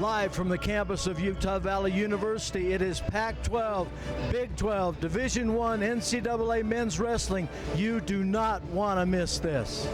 Live from the campus of Utah Valley University, it is Pac-12, Big 12, Division I, NCAA men's wrestling. You do not want to miss this.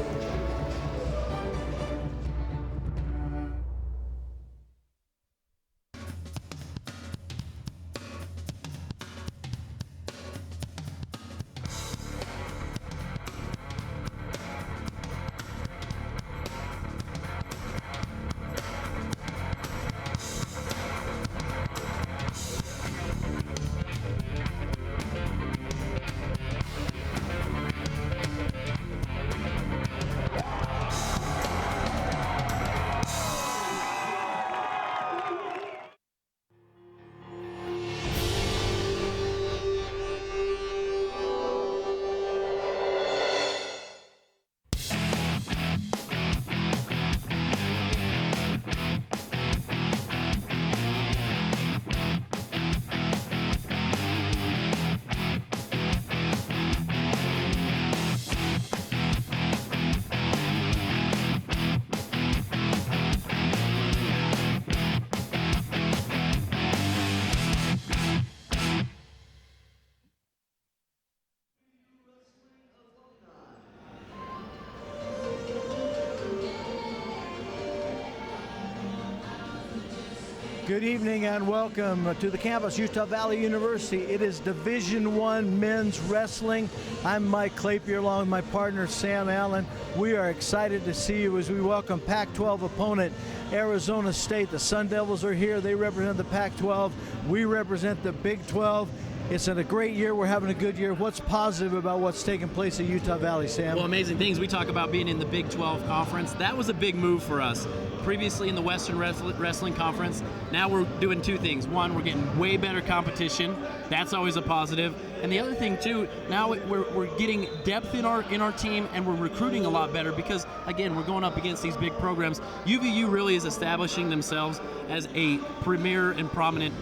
Good evening and welcome to the campus, Utah Valley University. It is Division I men's wrestling. I'm Mike Clapier along with my partner Sam Allen. We are excited to see you as we welcome Pac-12 opponent Arizona State. The Sun Devils are here. They represent the Pac-12. We represent the Big 12. It's been a great year. We're having a good year. What's positive about what's taking place at Utah Valley, Sam? Well, amazing things. We talk about being in the Big 12 conference. That was a big move for us. Previously in the Western Wrestling Conference, now we're doing two things. One, we're getting way better competition. That's always a positive. And the other thing too, now we're getting depth in our team, and we're recruiting a lot better because, again, we're going up against these big programs. UVU really is establishing themselves as a premier and prominent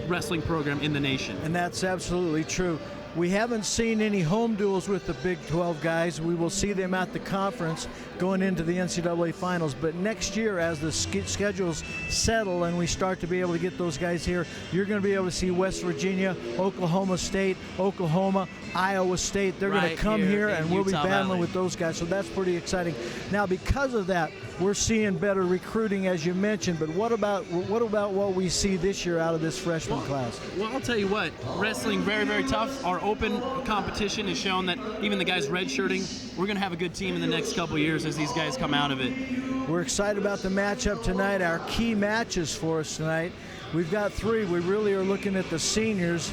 wrestling program in the nation. And that's absolutely true. We haven't seen any home duels with the Big 12 guys. We will see them at the conference going into the NCAA finals. But next year, as the schedules settle and we start to be able to get those guys here, you're going to be able to see West Virginia, Oklahoma State, Oklahoma, Iowa State. They're going to come here and we'll be battling with those guys. So that's pretty exciting. Now, because of that, we're seeing better recruiting, as you mentioned. But what about what we see this year out of this freshman class? Well, I'll tell you what, wrestling very, very tough. Our open competition has shown that even the guys redshirting, we're going to have a good team in the next couple of years as these guys come out of it. We're excited about the matchup tonight. Our key matches for us tonight, we've got three. We really are looking at the seniors.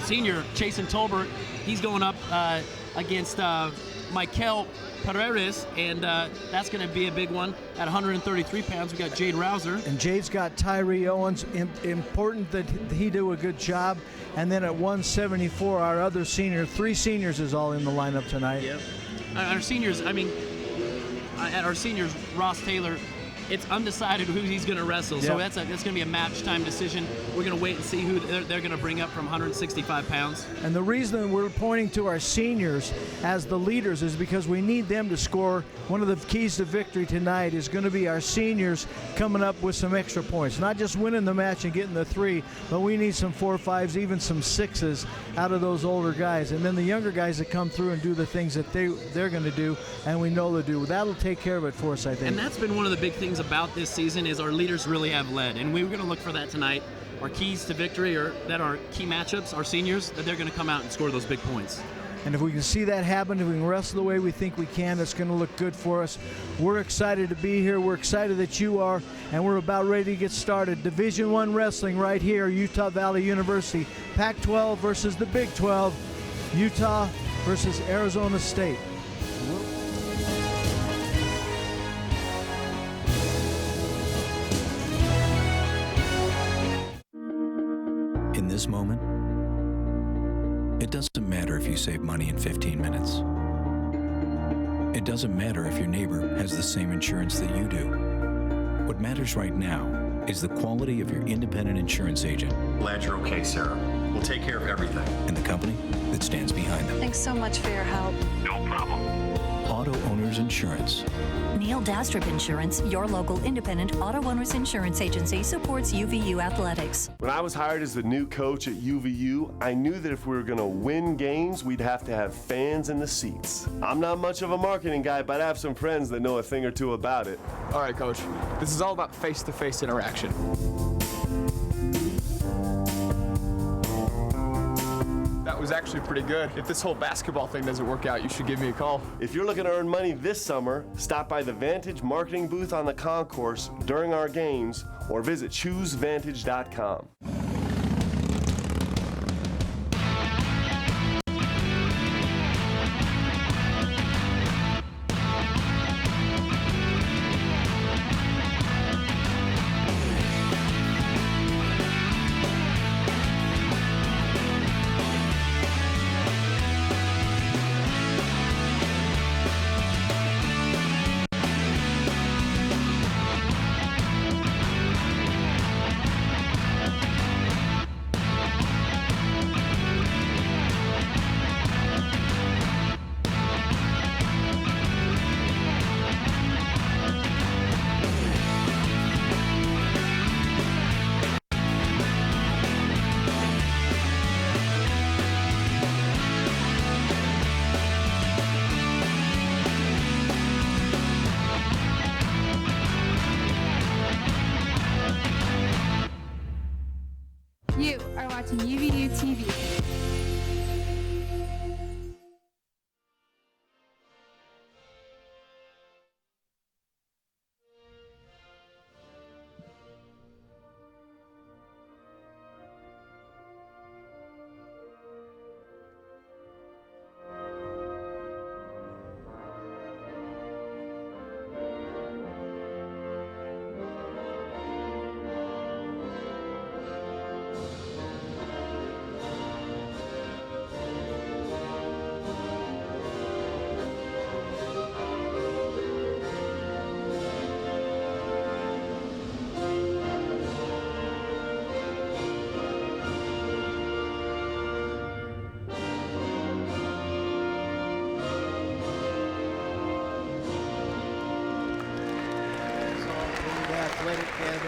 Senior Chasen Tolbert, he's going up against Michael Paredes, and that's going to be a big one. At 133 pounds, we got Jade Rouser. And Jade's got Tyree Owens. Important that he do a good job. And then at 174, our other senior, three seniors is all in the lineup tonight. Yep. Our seniors, at our seniors, Ross Taylor, it's undecided who he's going to wrestle. So that's going to be a match time decision. We're going to wait and see who they're going to bring up from 165 pounds. And the reason we're pointing to our seniors as the leaders is because we need them to score. One of the keys to victory tonight is going to be our seniors coming up with some extra points. Not just winning the match and getting the 3, but we need some 4, 5s, even some 6s out of those older guys. And then the younger guys that come through and do the things that they're going to do, and we know they do. That'll take care of it for us, I think. And that's been one of the big things about this season is our leaders really have led, and we were going to look for that tonight. Our keys to victory are that our key matchups, our seniors, that they're going to come out and score those big points. And if we can see that happen, if we can wrestle the way we think we can, it's going to look good for us. We're excited to be here. We're excited that you are, and we're about ready to get started. Division I wrestling right here, Utah Valley University. Pac-12 versus the Big 12. Utah versus Arizona State. In this moment, it doesn't matter if you save money in 15 minutes. It doesn't matter if your neighbor has the same insurance that you do. What matters right now is the quality of your independent insurance agent. Glad you're okay, Sarah. We'll take care of everything. And the company that stands behind them. Thanks so much for your help. No problem. Auto Owners Insurance. Neil Dastrup Insurance, your local independent auto owners insurance agency, supports UVU athletics. When I was hired as the new coach at UVU, I knew that if we were going to win games, we'd have to have fans in the seats. I'm not much of a marketing guy, but I have some friends that know a thing or two about it. All right, Coach. This is all about face-to-face interaction. That was actually pretty good. If this whole basketball thing doesn't work out, you should give me a call. If you're looking to earn money this summer, stop by the Vantage marketing booth on the concourse during our games or visit choosevantage.com. You are watching UVU TV.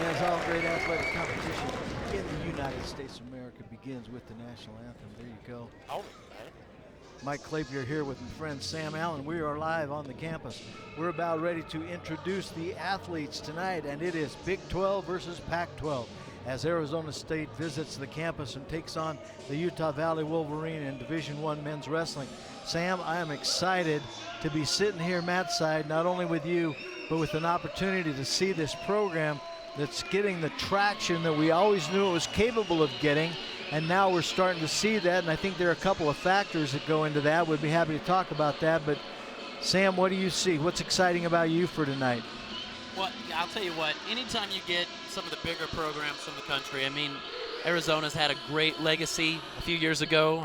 As all great athletic competition in the United States of America begins with the national anthem. There you go. Mike Clapier here with my friend Sam Allen. We are live on the campus. We're about ready to introduce the athletes tonight, and it is Big 12 versus Pac-12 as Arizona State visits the campus and takes on the Utah Valley Wolverine in Division I men's wrestling. Sam, I am excited to be sitting here Matt's side, not only with you, but with an opportunity to see this program that's getting the traction that we always knew it was capable of getting, and now we're starting to see that, and I think there are a couple of factors that go into that. We'd be happy to talk about that, but Sam, what do you see? What's exciting about you for tonight? Well, I'll tell you what, anytime you get some of the bigger programs from the country, I mean, Arizona's had a great legacy a few years ago.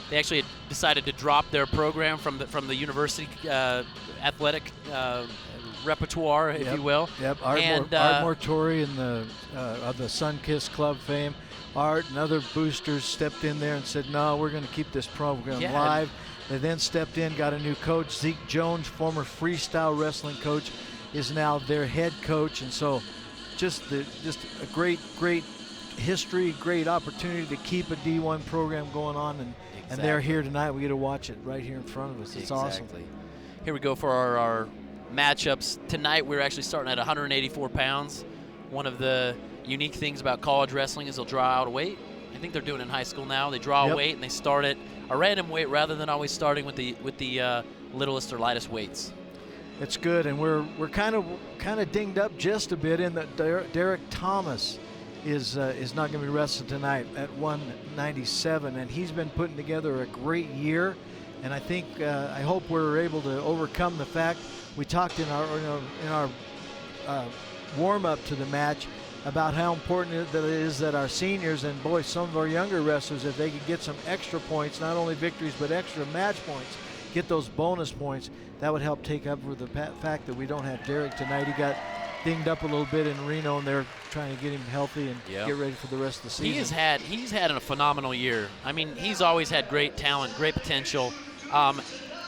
They actually had decided to drop their program from the university athletic repertoire, if you will. Yep, Ardmore Torrey and of the Sunkist Club fame. Art and other boosters stepped in there and said, no, we're going to keep this program live. They then stepped in, got a new coach. Zeke Jones, former freestyle wrestling coach, is now their head coach. And so just a great history, great opportunity to keep a D1 program going on. And they're here tonight. We get to watch it right here in front of us. It's awesome. Here we go for our matchups. Tonight we're actually starting at 184 pounds. One of the unique things about college wrestling is they'll draw out a weight. I think they're doing it in high school now. They draw a weight and they start at a random weight rather than always starting with the littlest or lightest weights. It's good, and we're kind of dinged up just a bit in that Derek Thomas is not going to be wrestling tonight at 197, and he's been putting together a great year. And I think I hope we're able to overcome the fact we talked in our warm-up to the match about how important it is that our seniors and boy, some of our younger wrestlers, if they could get some extra points, not only victories but extra match points, get those bonus points, that would help take up for the fact that we don't have Derek tonight. He got dinged up a little bit in Reno, and they're trying to get him healthy and get ready for the rest of the season. He's had a phenomenal year. I mean, he's always had great talent, great potential.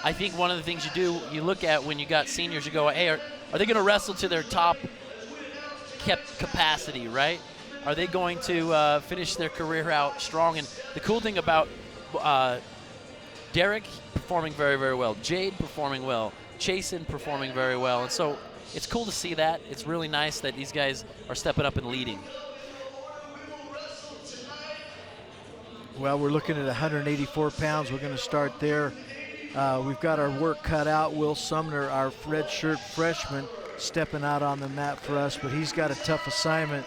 I think one of the things you look at when you got seniors, you go, hey, are they going to wrestle to their top capacity, right? Are they going to finish their career out strong? And the cool thing about Derek performing very, very well, Jade performing well, Chasen performing very well, and so it's cool to see that. It's really nice that these guys are stepping up and leading. Well, we're looking at 184 pounds. We're going to start there. We've got our work cut out. Will Sumner, our redshirt freshman, stepping out on the mat for us, but he's got a tough assignment.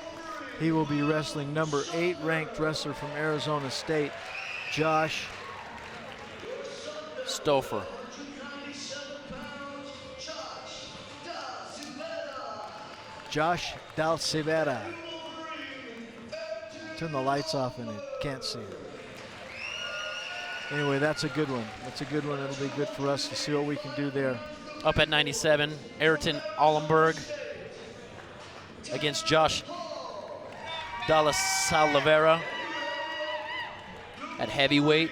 He will be wrestling number 8 ranked wrestler from Arizona State, Josh Stouffer. Josh Dalcivera. Turn the lights off and you can't see it. Anyway, that's a good one. That's a good one. It'll be good for us to see what we can do there. Up at 97, Ayrton Allenberg against Josh Dalla Salvera at heavyweight.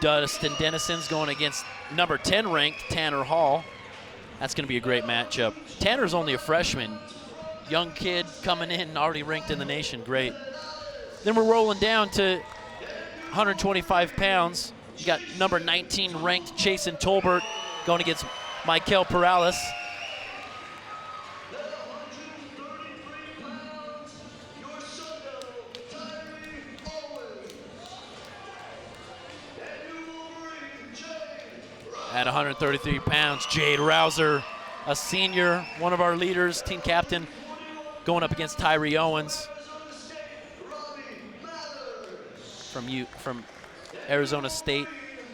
Dustin Dennison's going against number 10 ranked Tanner Hall. That's going to be a great matchup. Tanner's only a freshman. Young kid coming in, already ranked in the nation. Great. Then we're rolling down to 125 pounds. You got number 19 ranked Chasen Tolbert going against Michael Perales. At 133 pounds, Jade Rouser, a senior, one of our leaders, team captain, going up against Tyree Owens from Arizona State.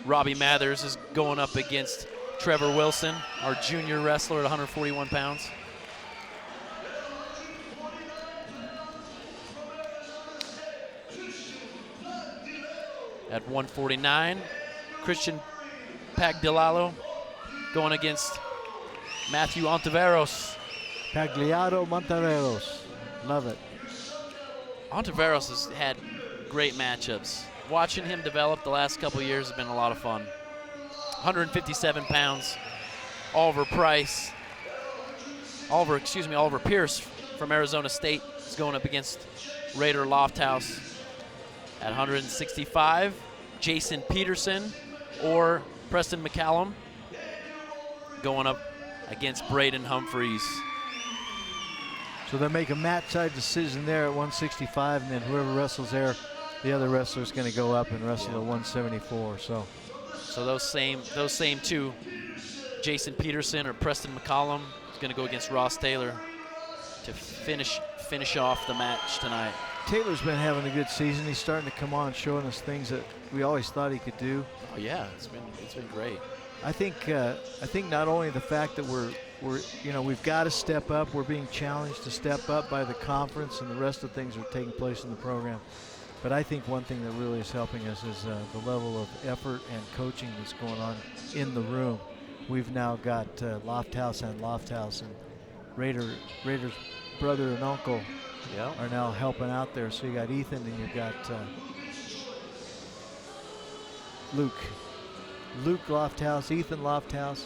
Robbie Mathers is going up against Trevor Wilson, our junior wrestler at 141 pounds. At 149, Christian Pagliaro going against Matthew Ontiveros. Pagliaro Montaveros. Love it. Ontiveros has had great matchups. Watching him develop the last couple of years has been a lot of fun. 157 pounds. Oliver Pierce from Arizona State is going up against Raider Lofthouse. At 165, Jason Peterson or Preston McCallum going up against Braden Humphreys. So they make a match-side decision there at 165, and then whoever wrestles there, the other wrestler is going to go up and wrestle at 174. So those same two, Jason Peterson or Preston McCallum, is going to go against Ross Taylor to finish off the match tonight. Taylor's been having a good season. He's starting to come on, showing us things that we always thought he could do. Oh yeah, it's been great. I think not only the fact that we've got to step up, we're being challenged to step up by the conference and the rest of things that are taking place in the program. But I think one thing that really is helping us is the level of effort and coaching that's going on in the room. We've now got Lofthouse, and Raiders brother and uncle are now helping out there. So you got Ethan and you got Luke Lofthouse, Ethan Lofthouse.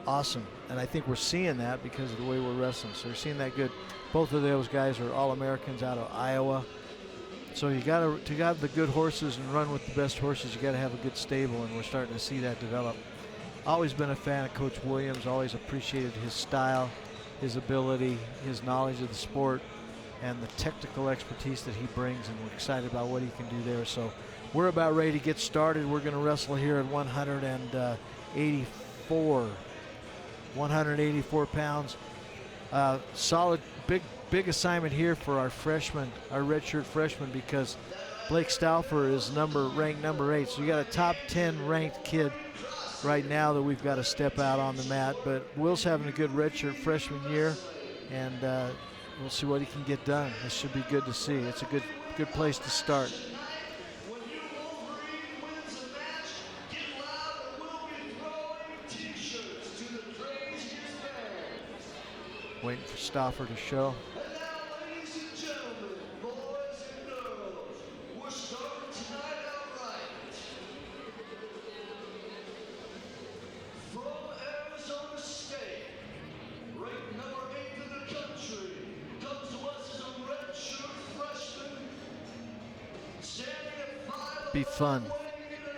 Awesome. And I think we're seeing that because of the way we're wrestling. So we're seeing that good. Both of those guys are All-Americans out of Iowa. So you got to have the good horses and run with the best horses, you got to have a good stable, and we're starting to see that develop. Always been a fan of Coach Williams, always appreciated his style, his ability, his knowledge of the sport, and the technical expertise that he brings, and we're excited about what he can do there. So we're about ready to get started. We're going to wrestle here at 184 pounds. Solid, big assignment here for our freshman, our redshirt freshman, because Blake Stauffer is ranked number 8. So you got a top 10 ranked kid right now that we've got to step out on the mat. But Will's having a good redshirt freshman year, and we'll see what he can get done. This should be good to see. It's a good place to start. Waiting for Stauffer to show. be fun.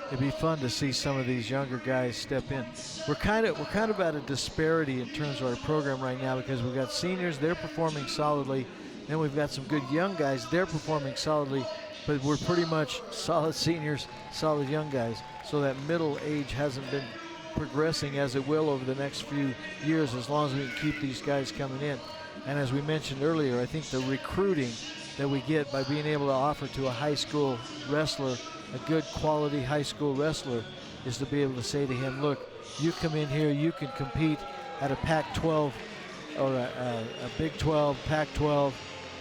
It'd be fun to see some of these younger guys step in. We're kind of at a disparity in terms of our program right now because we've got seniors, they're performing solidly. Then we've got some good young guys, they're performing solidly, but we're pretty much solid seniors, solid young guys. So that middle age hasn't been progressing as it will over the next few years as long as we can keep these guys coming in. And as we mentioned earlier, I think the recruiting that we get by being able to offer to a high school wrestler, a good quality high school wrestler, is to be able to say to him, look, you come in here, you can compete at a Pac-12 or a Big 12, Pac-12,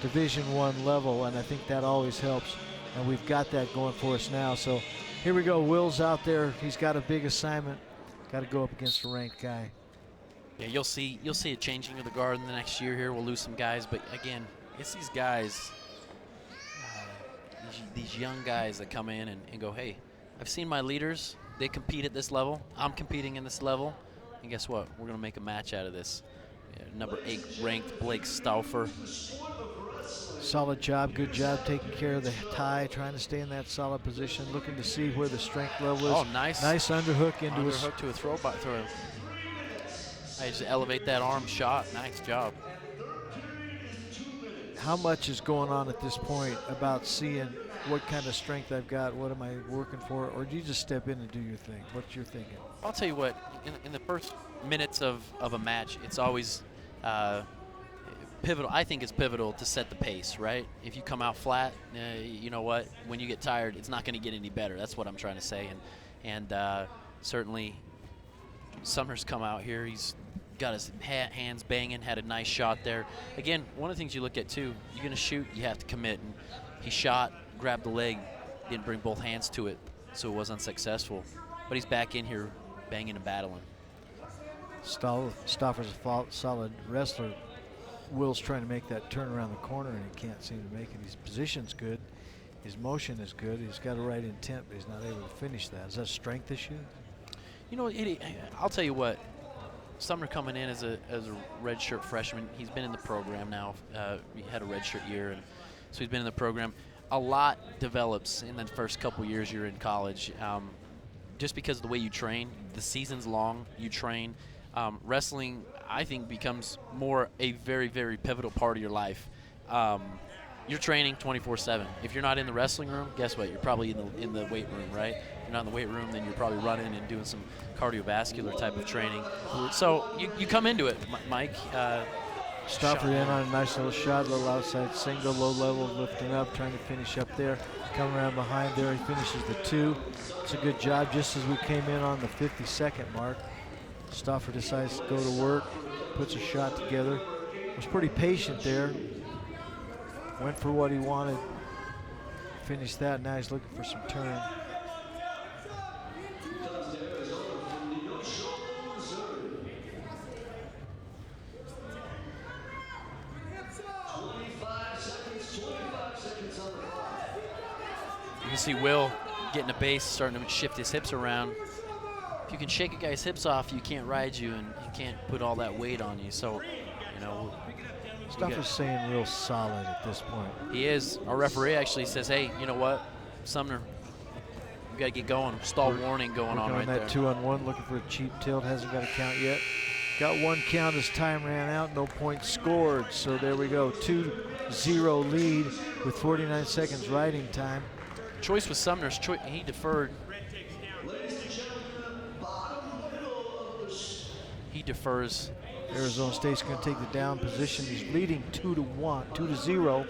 Division I level, and I think that always helps. And we've got that going for us now. So here we go. Will's out there. He's got a big assignment. Got to go up against a ranked guy. Yeah, you'll see a changing of the guard in the next year here. We'll lose some guys, but again, it's these guys, these young guys that come in and go, hey, I've seen my leaders. They compete at this level. I'm competing in this level. And guess what? We're going to make a match out of this. Yeah, number 8 ranked Blake Stauffer. Solid job, good job taking care of the tie, trying to stay in that solid position, looking to see where the strength level is. Oh, nice. Nice underhook into underhook to a throw. I just elevate that arm shot. Nice job. How much is going on at this point about seeing what kind of strength I've got, what am I working for, or do you just step in and do your thing? What's your thinking? I'll tell you what, in the first minutes of a match, it's always pivotal. I think it's pivotal to set the pace, right? If you come out flat, you know what? When you get tired, it's not going to get any better. That's what I'm trying to say. And certainly, Sumner's come out here. He's got his hands banging, had a nice shot there. Again, one of the things you look at, too, you're going to shoot, you have to commit. And he shot, grabbed the leg, didn't bring both hands to it, so it was unsuccessful. But he's back in here banging and battling. Stauffer's a solid wrestler. Will's trying to make that turn around the corner, and he can't seem to make it. His position's good. His motion is good. He's got the right intent, but he's not able to finish that. Is that a strength issue? You know, I'll tell you what. Sumner coming in as a redshirt freshman. He's been in the program now. He had a redshirt year, and so he's been in the program. A lot develops in the first couple years you're in college. Just because of the way you train, the season's long, you train. Wrestling, I think, becomes more a very, very pivotal part of your life. You're training 24/7. If you're not in the wrestling room, guess what? You're probably in the weight room, right? If you're not in the weight room, then you're probably running and doing some cardiovascular type of training. So you come into it, Mike. Stauffer in on a nice little shot, little outside single, low level, lifting up, trying to finish up there. Coming around behind there, he finishes the 2. It's a good job. Just as we came in on the 52nd mark, Stauffer decides to go to work, puts a shot together. Was pretty patient there. Went for what he wanted. Finished that. Now he's looking for some turn. You can see Will getting a base, starting to shift his hips around. If you can shake a guy's hips off, you can't ride you, and he can't put all that weight on you. So, you know, Stauffer's saying real solid at this point. He is. Our referee actually says, hey, you know what, Sumner, you got to get going. Stall warning going on right there. That 2-on-1, looking for a cheap tilt. Hasn't got a count yet. Got one count as time ran out. No points scored. So there we go. 2-0 lead with 49 seconds riding time. Choice was Sumner's choice. He deferred. He defers. Arizona State's going to take the down position. He's leading 2-0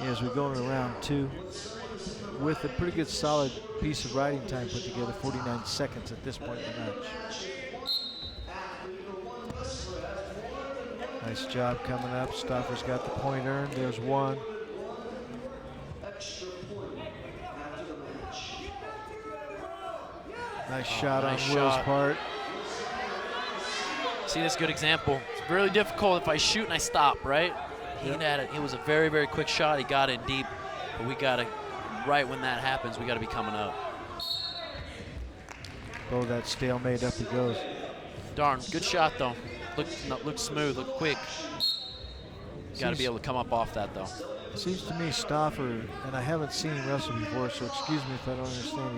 as we go into round 2 with a pretty good solid piece of riding time put together, 49 seconds at this point in the match. Nice job coming up. Stauffer's got the point earned. There's one. Nice shot on Will's part. See, this good example. It's really difficult if I shoot and I stop, right? It was a very, very quick shot. He got in deep, but we got to, right when that happens, we got to be coming up. Oh, that stalemate, up he goes. Darn, good shot though. Look smooth, look quick. Got to be able to come up off that though. It seems to me Stauffer, and I haven't seen him wrestle before, so excuse me if I don't understand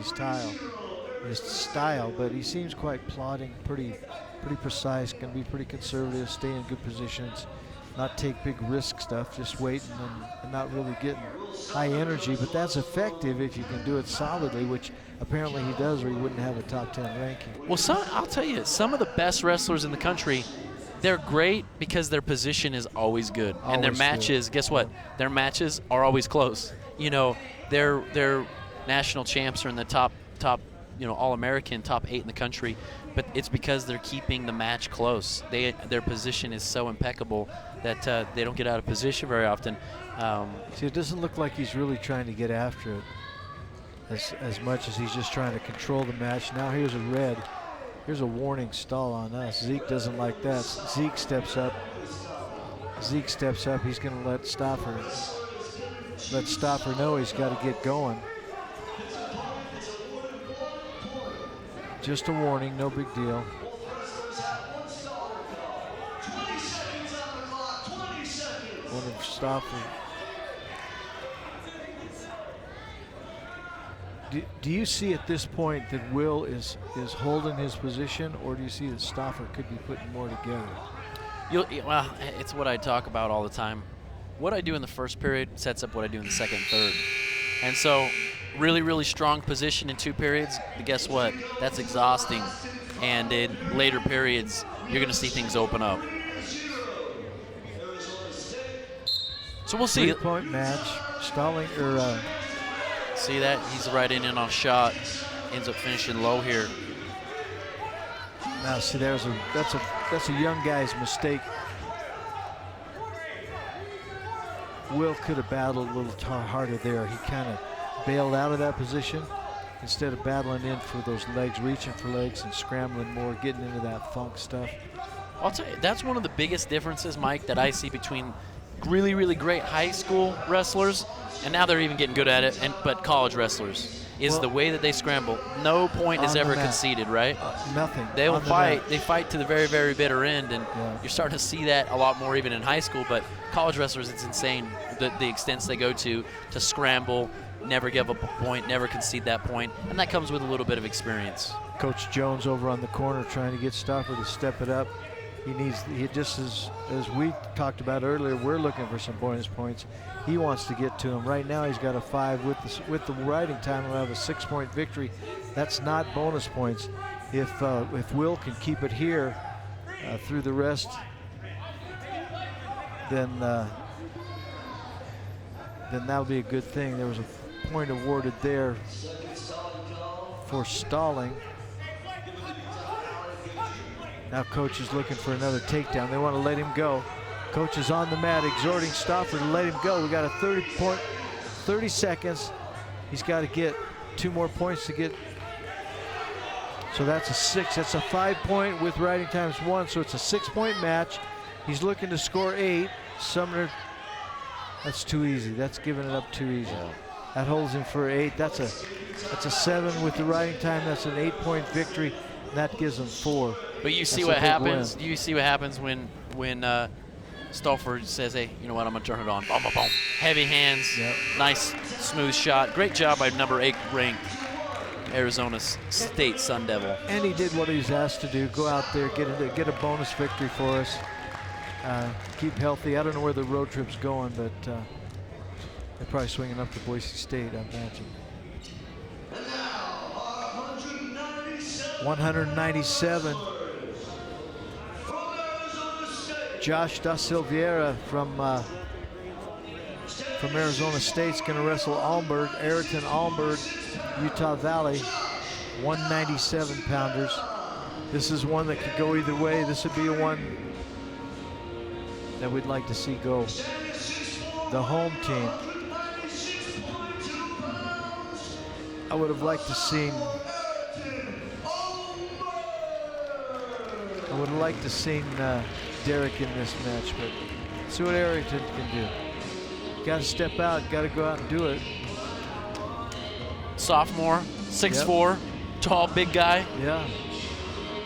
his style, but he seems quite plodding, pretty precise, going to be pretty conservative, stay in good positions, not take big risk stuff, just waiting and not really getting high energy. But that's effective if you can do it solidly, which apparently he does, or he wouldn't have a top 10 ranking. Well, I'll tell you, some of the best wrestlers in the country, they're great because their position is always good. And their matches, guess what? Their matches are always close. You know, their national champs are in the top, All-American, top 8 in the country, but it's because they're keeping the match close. Their position is so impeccable that they don't get out of position very often. See, it doesn't look like he's really trying to get after it as much as he's just trying to control the match. Now here's a red. Here's a warning stall on us. Zeke doesn't like that. Zeke steps up. He's going to let Stauffer know he's got to get going. Just a warning, no big deal. One of Stauffer. Do you see at this point that Will is holding his position, or do you see that Stauffer could be putting more together? Well, it's what I talk about all the time. What I do in the first period sets up what I do in the second and third. And so really, really strong position in 2 periods, but guess what? That's exhausting. And in later periods, you're going to see things open up. So we'll see. 3-point match. Stalling, see that? He's right in on a shot. Ends up finishing low here. Now, see, that's a young guy's mistake. Will could have battled a little harder there. He kind of bailed out of that position instead of battling in for those legs, reaching for legs and scrambling more, getting into that funk stuff. I'll tell you, that's one of the biggest differences, Mike, that I see between really, really great high school wrestlers, and now they're even getting good at it, but college wrestlers, is the way that they scramble. No point is ever conceded, right? Nothing. They'll fight. They fight to the very, very bitter end, and you're starting to see that a lot more even in high school. But college wrestlers, it's insane the extents they go to scramble, never give up a point, never concede that point, and that comes with a little bit of experience. Coach Jones over on the corner trying to get Stauffer to step it up. He just as we talked about earlier, we're looking for some bonus points. He wants to get to him. Right now he's got a 5 with the riding time. He'll have a 6-point victory. That's not bonus points. If Will can keep it here through the rest, then that'll be a good thing. There was a point awarded there for stalling. Now coach is looking for another takedown. They want to let him go. Coach is on the mat exhorting Stauffer to let him go. We got a 30 seconds. He's got to get 2 more points to get. So that's a 6. That's a 5-point with riding times 1. So it's a 6-point match. He's looking to score 8. Sumner, that's too easy. That's giving it up too easy. That holds him for 8. That's a 7 with the riding time. That's an 8-point victory. That gives him 4. But you see what happens. You see what happens when Stauffer says, "Hey, you know what? I'm gonna turn it on." Boom, boom, boom. Heavy hands. Yep. Nice, smooth shot. Great job by number 8 ranked Arizona State Sun Devil. And he did what he was asked to do. Go out there, get a bonus victory for us. Keep healthy. I don't know where the road trip's going, but they're probably swinging up to Boise State, I imagine. 197. Josh Da Silveira from Arizona State's going to wrestle Ayrton Almberg, Utah Valley, 197-pounders. This is one that could go either way. This would be a one that we'd like to see go. The home team. I would have liked to see. I would have liked to seen Derek in this match, but see what Arrington can do. Got to step out, got to go out and do it. Sophomore, 6'4", tall, big guy. Yeah.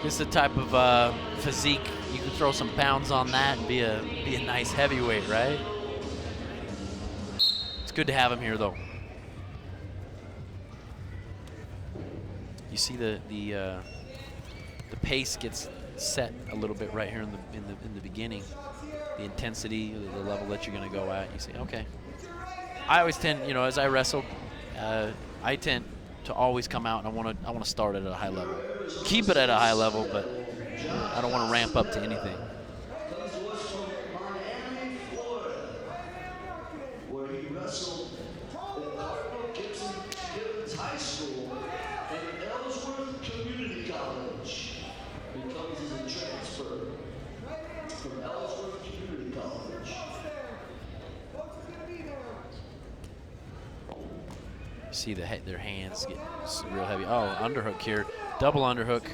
This is the type of physique you can throw some pounds on that and be a nice heavyweight, right? Good to have him here, though. You see the pace gets set a little bit right here in the beginning. The intensity, the level that you're going to go at. You say, okay. I always tend, you know, as I wrestle, I tend to always come out and I want to start at a high level. Keep it at a high level, but I don't want to ramp up to anything. See their hands get real heavy. Oh, underhook here. Double underhook.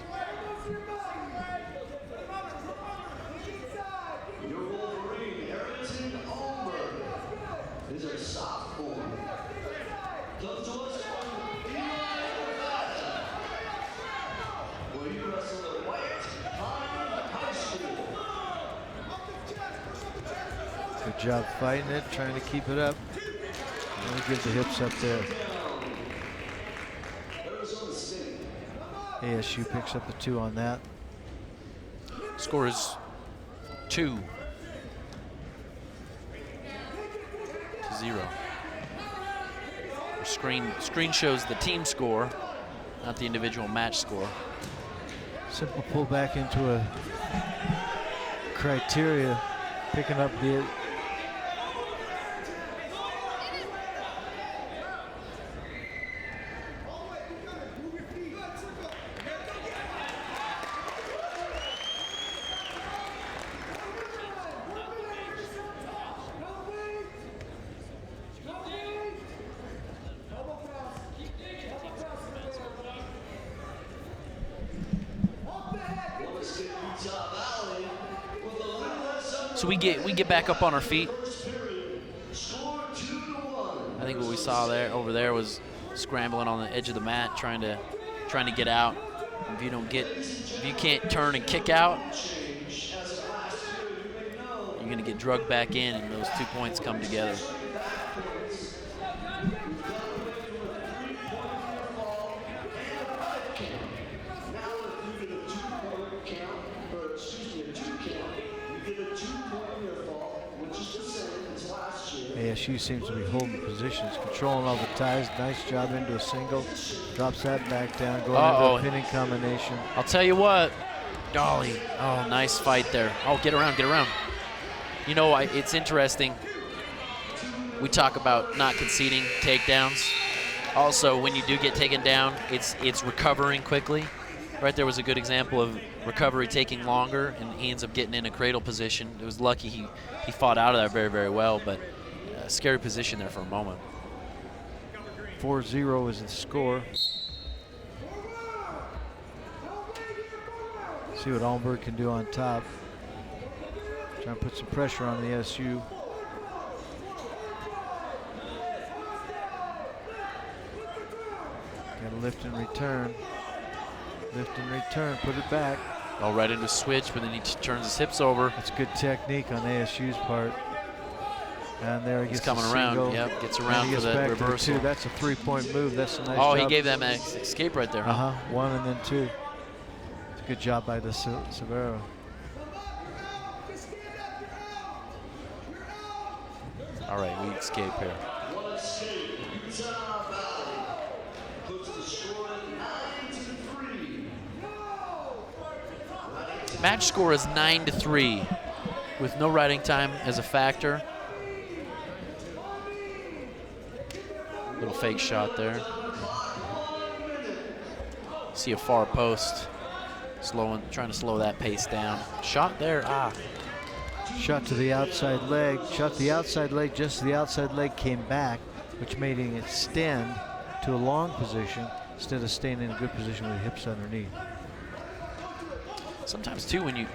Good job fighting it, trying to keep it up. And he gives the hips up there. ASU picks up the 2 on that. Score is 2-0. Screen shows the team score, not the individual match score. Simple pull back into a criteria, picking up the So we get back up on our feet. I think what we saw over there was scrambling on the edge of the mat, trying to get out. If you can't turn and kick out, you're gonna get drugged back in, and those 2 points come together. ASU seems to be holding positions, controlling all the ties. Nice job into a single. Drops that back down, going into a pinning combination. I'll tell you what, Dolly. Oh, nice fight there. Oh, get around, get around. You know, it's interesting. We talk about not conceding takedowns. Also, when you do get taken down, it's recovering quickly. Right there was a good example of recovery taking longer, and he ends up getting in a cradle position. It was lucky he fought out of there very, very well, but a scary position there for a moment. 4-0 is the score. See what Allenberg can do on top. Trying to put some pressure on the SU. Got to lift and return. Lift and return, put it back. Oh, right into switch, but then he turns his hips over. That's good technique on ASU's part. And there he gets coming around. Yep, gets around for that reversal. That's a 3-point move. That's a nice job. Oh, he gave them an escape right there. Huh? 1 and then 2. It's a good job by the Severo. All right, we escape here. Match score is 9-3 with no riding time as a factor. Little fake shot there. See a far post, trying to slow that pace down. Shot there, Shot to the outside leg. Shot the outside leg, just the outside leg came back, which made it extend to a long position instead of staying in a good position with the hips underneath. Sometimes too when he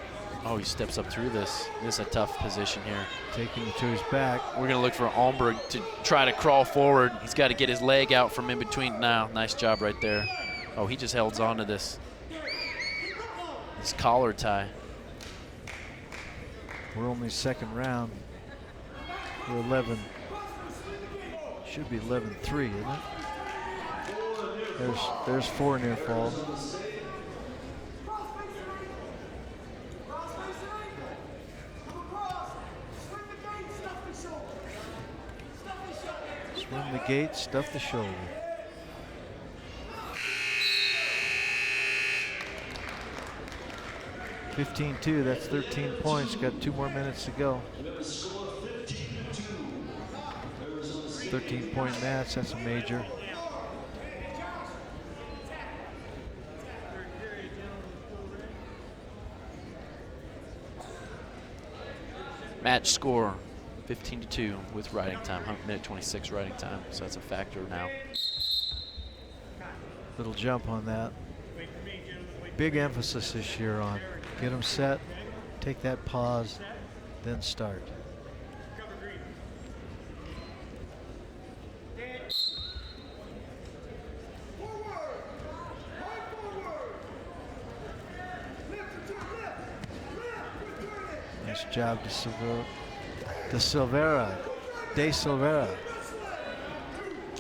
steps up through this. This is a tough position here. Taking it to his back. We're gonna look for Allenberg to try to crawl forward. He's got to get his leg out from in between now. Nice job right there. Oh, he just held on to this collar tie. We're only second round. We're 11 Should be 11-3, isn't it? There's 4 near fall. Swim the gate, stuff the shoulder. 15-2, that's 13 points. Got 2 more minutes to go. 13-point match, that's a major. Match score 15-2 with riding time, minute 26 riding time, so that's a factor now. Little jump on that. Big emphasis this year on get them set, take that pause, then start. Nice job De Silveira.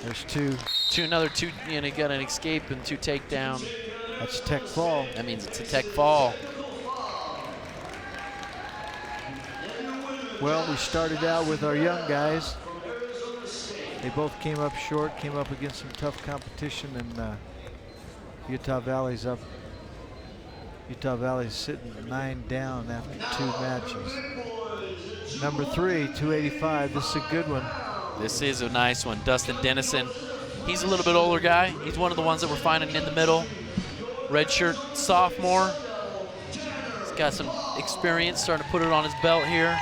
There's 2. Another 2, and he got an escape and 2 takedown. That's tech fall. That means it's a tech fall. Well, we started out with our young guys. They both came up short, came up against some tough competition, and Utah Valley's up. Utah Valley's sitting 9 down after 2 matches. Number 3, 285. This is a good one. This is a nice one. Dustin Dennison. He's a little bit older guy. He's one of the ones that we're finding in the middle. Redshirt sophomore. He's got some experience, starting to put it on his belt here.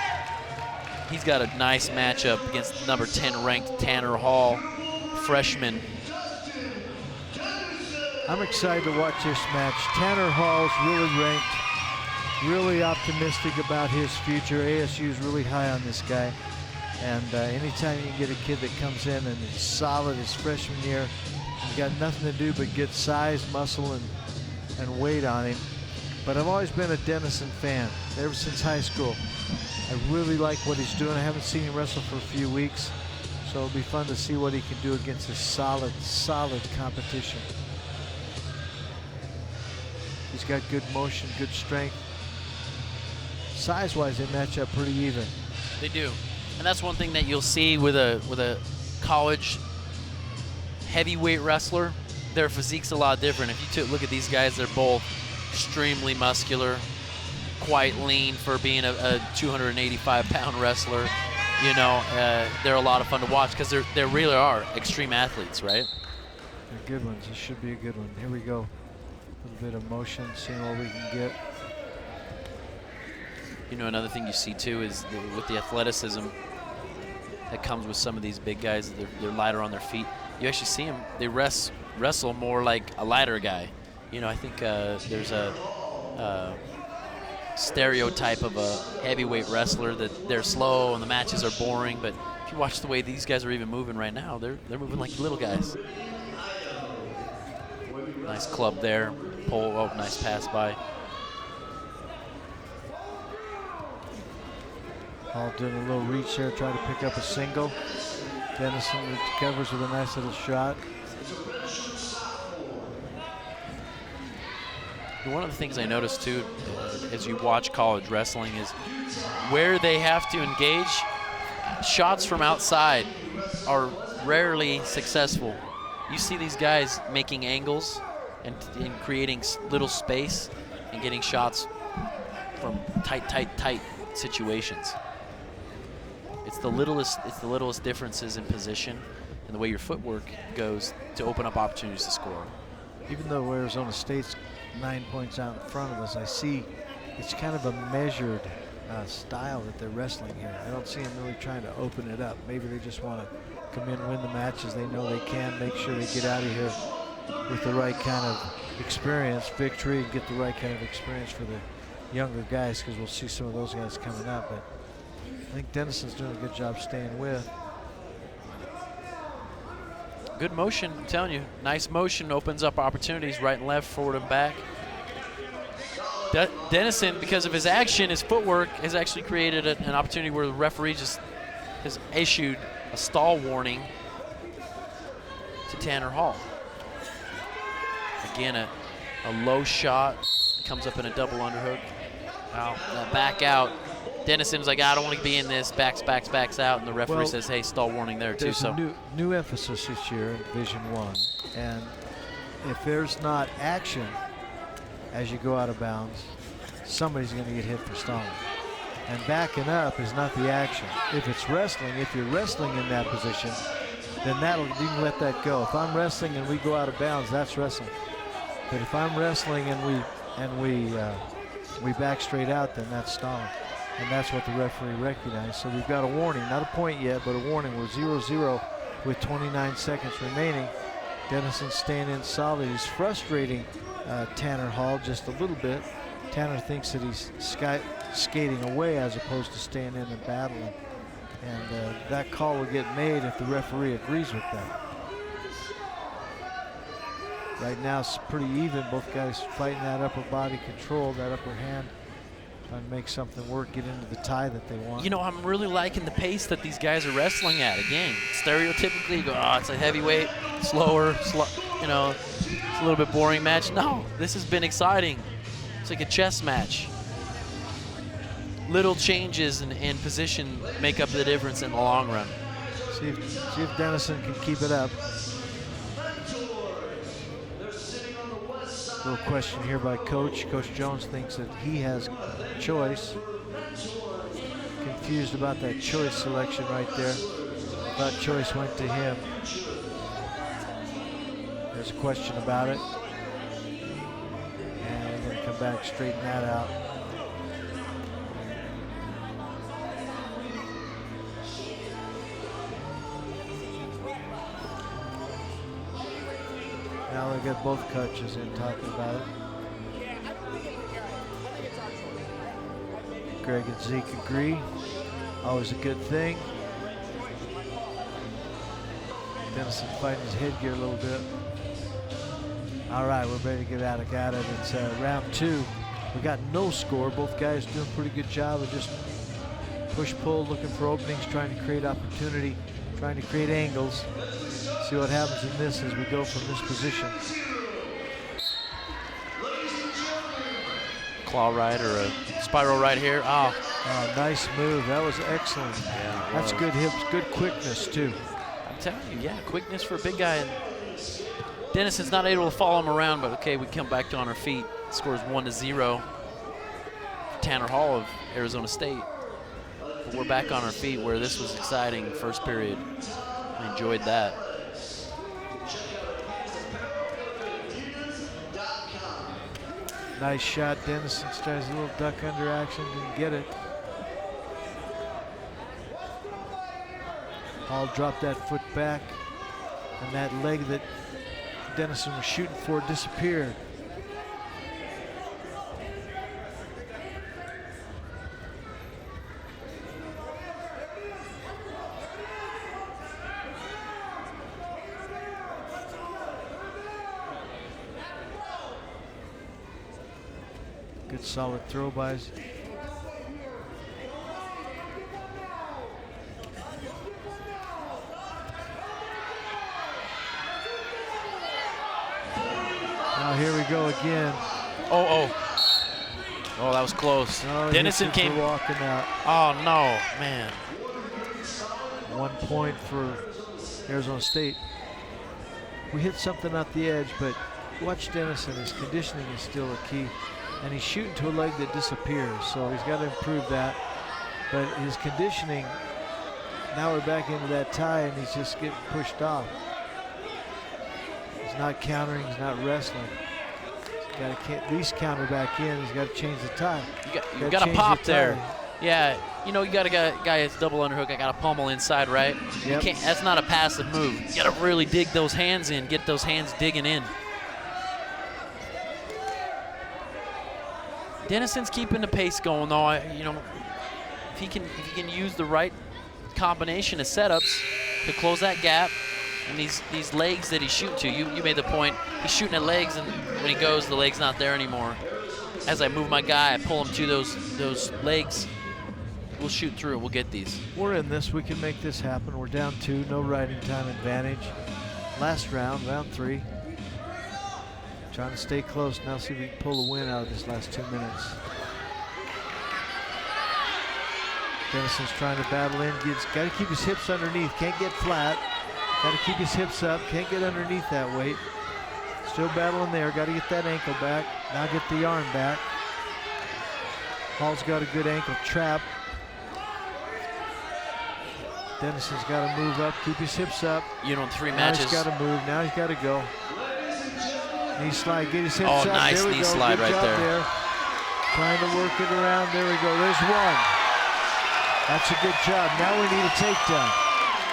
He's got a nice matchup against number 10 ranked Tanner Hall, freshman. I'm excited to watch this match. Tanner Hall's really ranked, really optimistic about his future. ASU is really high on this guy. And anytime you can get a kid that comes in and is solid his freshman year, he's got nothing to do but get size, muscle, and weight on him. But I've always been a Dennison fan, ever since high school. I really like what he's doing. I haven't seen him wrestle for a few weeks, so it'll be fun to see what he can do against this solid competition. He's got good motion, good strength. Size-wise, they match up pretty even. They do. And that's one thing that you'll see with a college heavyweight wrestler. Their physique's a lot different. If you look at these guys, they're both extremely muscular, quite lean for being a 285-pound wrestler. You know, they're a lot of fun to watch because they really are extreme athletes, right? They're good ones. This should be a good one. Here we go. A little bit of motion, seeing what we can get. You know, another thing you see too is with the athleticism that comes with some of these big guys, they're lighter on their feet. You actually see them, they wrestle more like a lighter guy. You know, I think there's a stereotype of a heavyweight wrestler that they're slow and the matches are boring, but if you watch the way these guys are even moving right now, they're moving like little guys. Nice club there, pole, oh, nice pass by. Hall doing a little reach there, trying to pick up a single. Dennison recovers with a nice little shot. One of the things I noticed too, as you watch college wrestling, is where they have to engage, shots from outside are rarely successful. You see these guys making angles and creating little space and getting shots from tight situations. It's the littlest differences in position and the way your footwork goes to open up opportunities to score. Even though Arizona State's 9 points out in front of us, I see it's kind of a measured style that they're wrestling here. I don't see them really trying to open it up. Maybe they just want to come in, win the matches they know they can, make sure they get out of here with the right kind of experience, victory, and get the right kind of experience for the younger guys, because we'll see some of those guys coming up. But I think Dennison's doing a good job staying with. Good motion, I'm telling you. Nice motion, opens up opportunities right and left, forward and back. Dennison, because of his action, his footwork, has actually created an opportunity where the referee just has issued a stall warning to Tanner Hall. Again, a low shot. Comes up in a double underhook. Wow, that back out. Dennison's like, I don't want to be in this. Backs out, and the referee says, hey, stall warning there too. There's So a new emphasis this year in Division I, and if there's not action as you go out of bounds, somebody's going to get hit for stalling. And backing up is not the action. If it's wrestling, if you're wrestling in that position, then you can let that go. If I'm wrestling and we go out of bounds, that's wrestling. But if I'm wrestling and we back straight out, then that's stalling. And that's what the referee recognized. So we've got a warning, not a point yet, but a warning. We're 0-0 with 29 seconds remaining. Dennison's staying in solid. He's frustrating Tanner Hall just a little bit. Tanner thinks that he's skating away as opposed to staying in and battling. And that call will get made if the referee agrees with that. Right now it's pretty even. Both guys fighting that upper body control, that upper hand, trying to make something work, get into the tie that they want. You know, I'm really liking the pace that these guys are wrestling at. Again, stereotypically, you go, oh, it's a heavyweight, slower, you know, it's a little bit boring match. No, this has been exciting. It's like a chess match. Little changes in position make up the difference in the long run. See if Dennison can keep it up. Little question here by Coach. Coach Jones thinks that he has choice. Confused about that choice selection right there. Thought choice went to him. There's a question about it. And we're going to come back, straighten that out. Now we got both coaches in talking about it. Greg and Zeke agree. Always a good thing. Dennison fighting his headgear a little bit. All right, we're ready to get out of it. It's round 2. We got no score. Both guys doing a pretty good job of just push-pull, looking for openings, trying to create opportunity, trying to create angles. See what happens in this as we go from this position. Claw right or a spiral right here. Oh, nice move. That was excellent. Yeah, that's good hips, good quickness too. I'm telling you, yeah, quickness for a big guy. And Dennison's not able to follow him around, but okay, we come back to on our feet. Scores 1-0. Tanner Hall of Arizona State. But we're back on our feet where this was exciting first period. I enjoyed that. Nice shot. Dennison tries a little duck under action, didn't get it. Hall dropped that foot back, and that leg that Dennison was shooting for disappeared. Good solid throw by us. Now here we go again. Oh, that was close. No, Dennison came walking out. Oh no, man. 1 point for Arizona State. We hit something off the edge, but watch Dennison. His conditioning is still a key. And he's shooting to a leg that disappears, so he's got to improve that. But his conditioning, now we're back into that tie, and he's just getting pushed off. He's not countering, he's not wrestling. He's got to at least counter back in. He's got to change the tie. You got to pop there. Yeah, you know, you got a guy that's double underhook. I got to pummel inside, right? Yep. You can't. That's not a passive move. You got to really dig those hands in, get those hands digging in. Dennison's keeping the pace going, though. You know, if he can use the right combination of setups to close that gap, and these legs that he's shooting to, you made the point. He's shooting at legs, and when he goes, the leg's not there anymore. As I move my guy, I pull him to those legs. We'll shoot through it. We'll get these. We're in this. We can make this happen. We're down 2. No riding time advantage. last round, round 3. Trying to stay close now, see if we can pull a win out of this last 2 minutes. Dennison's trying to battle in, got to keep his hips underneath, can't get flat. Got to keep his hips up, can't get underneath that weight. Still battling there, got to get that ankle back. Now get the arm back. Hall's got a good ankle trap. Dennison's got to move up, keep his hips up. You know, in 3 now matches. He's got to move, now he's got to go. Knee slide, get his hips up. Nice there we knee go. slide good right job there. Trying to work it around, there we go, there's 1. That's a good job, now we need a takedown.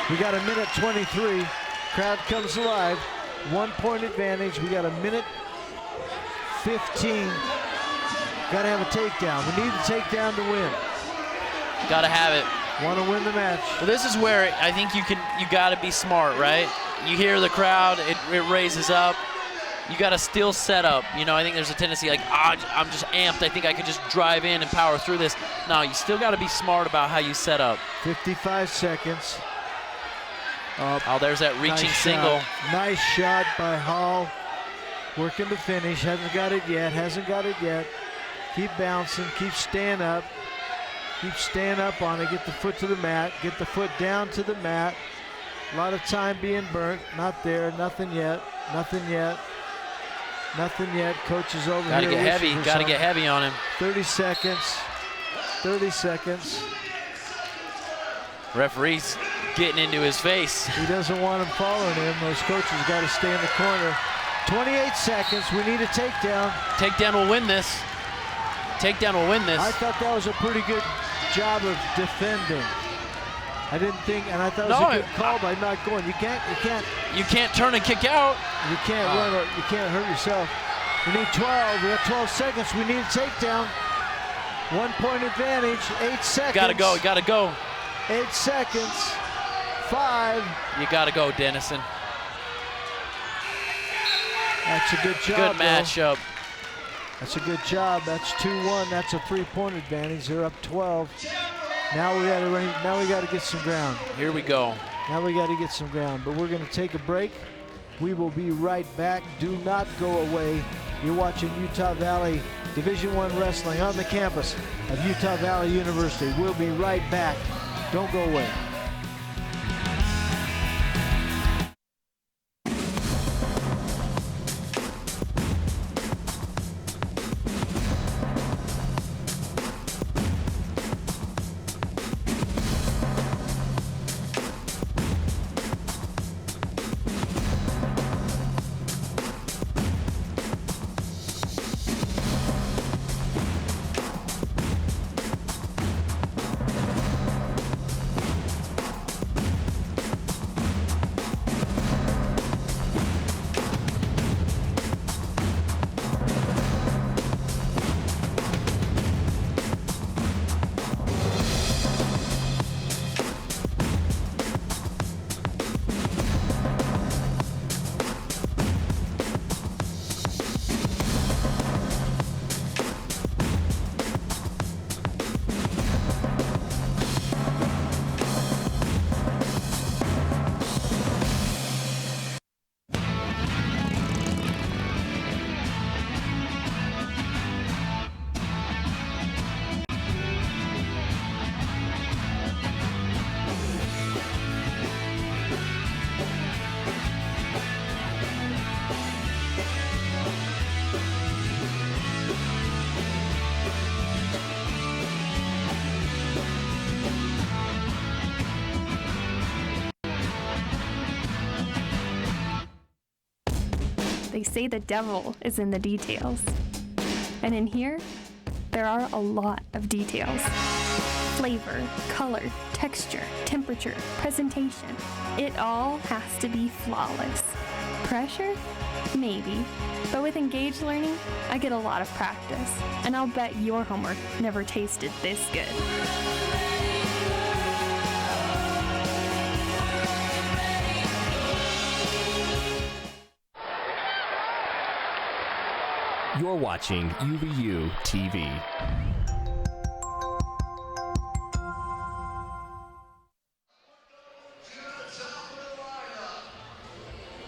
We got 1:23, crowd comes alive, 1 point advantage, we got 1:15. Gotta have a takedown, we need the takedown to win. Gotta have it. Want to win the match. Well, this is where I think you gotta be smart, right? You hear the crowd, it raises up. You gotta still set up. You know, I think there's a tendency like, I'm just amped. I think I could just drive in and power through this. No, you still gotta be smart about how you set up. 55 seconds. Oh, there's that reaching nice single. Nice shot by Hall. Working to finish, hasn't got it yet. Keep bouncing, keep staying up. Keep staying up on it, get the foot to the mat, get the foot down to the mat. A lot of time being burnt, not there, nothing yet. Coach is over Gotta here. get heavy, gotta get heavy on him. 30 seconds. Referee's getting into his face. He doesn't want him following him. Those coaches got to stay in the corner. 28 seconds, we need a takedown. Takedown will win this. I thought that was a pretty good job of defending. I didn't think, and I thought it was a good call by not going. You can't turn and kick out. You can't run, or you can't hurt yourself. We need 12. We got 12 seconds. We need a takedown. 1 point advantage. 8 seconds. Gotta go. 8 seconds. 5. You gotta go, Dennison. That's a good job. Good matchup. That's a good job. That's 2-1. That's a 3-point advantage. They're up 12. Now we gotta get some ground. Here we go. Now we gotta get some ground. But we're gonna take a break. We will be right back. Do not go away. You're watching Utah Valley Division I Wrestling on the campus of Utah Valley University. We'll be right back. Don't go away. They say the devil is in the details. And in here, there are a lot of details. Flavor, color, texture, temperature, presentation. It all has to be flawless. Pressure? Maybe. But with engaged learning, I get a lot of practice. And I'll bet your homework never tasted this good. You're watching UVU TV.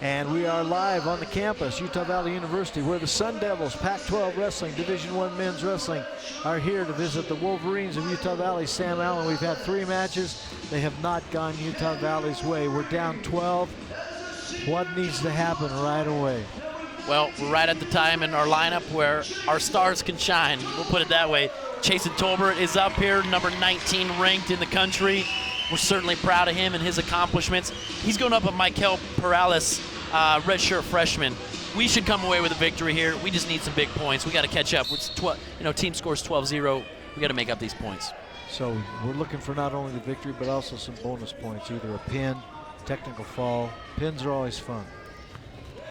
And we are live on the campus, Utah Valley University, where the Sun Devils, Pac-12 Wrestling, Division I Men's Wrestling, are here to visit the Wolverines of Utah Valley. Sam Allen, we've had 3 matches. They have not gone Utah Valley's way. We're down 12. What needs to happen right away? Well, we're right at the time in our lineup where our stars can shine. We'll put it that way. Chasen Tolbert is up here, number 19 ranked in the country. We're certainly proud of him and his accomplishments. He's going up with Michael Perales, redshirt freshman. We should come away with a victory here. We just need some big points. We got to catch up. It's team scores 12-0. We got to make up these points. So we're looking for not only the victory, but also some bonus points, either a pin, technical fall. Pins are always fun.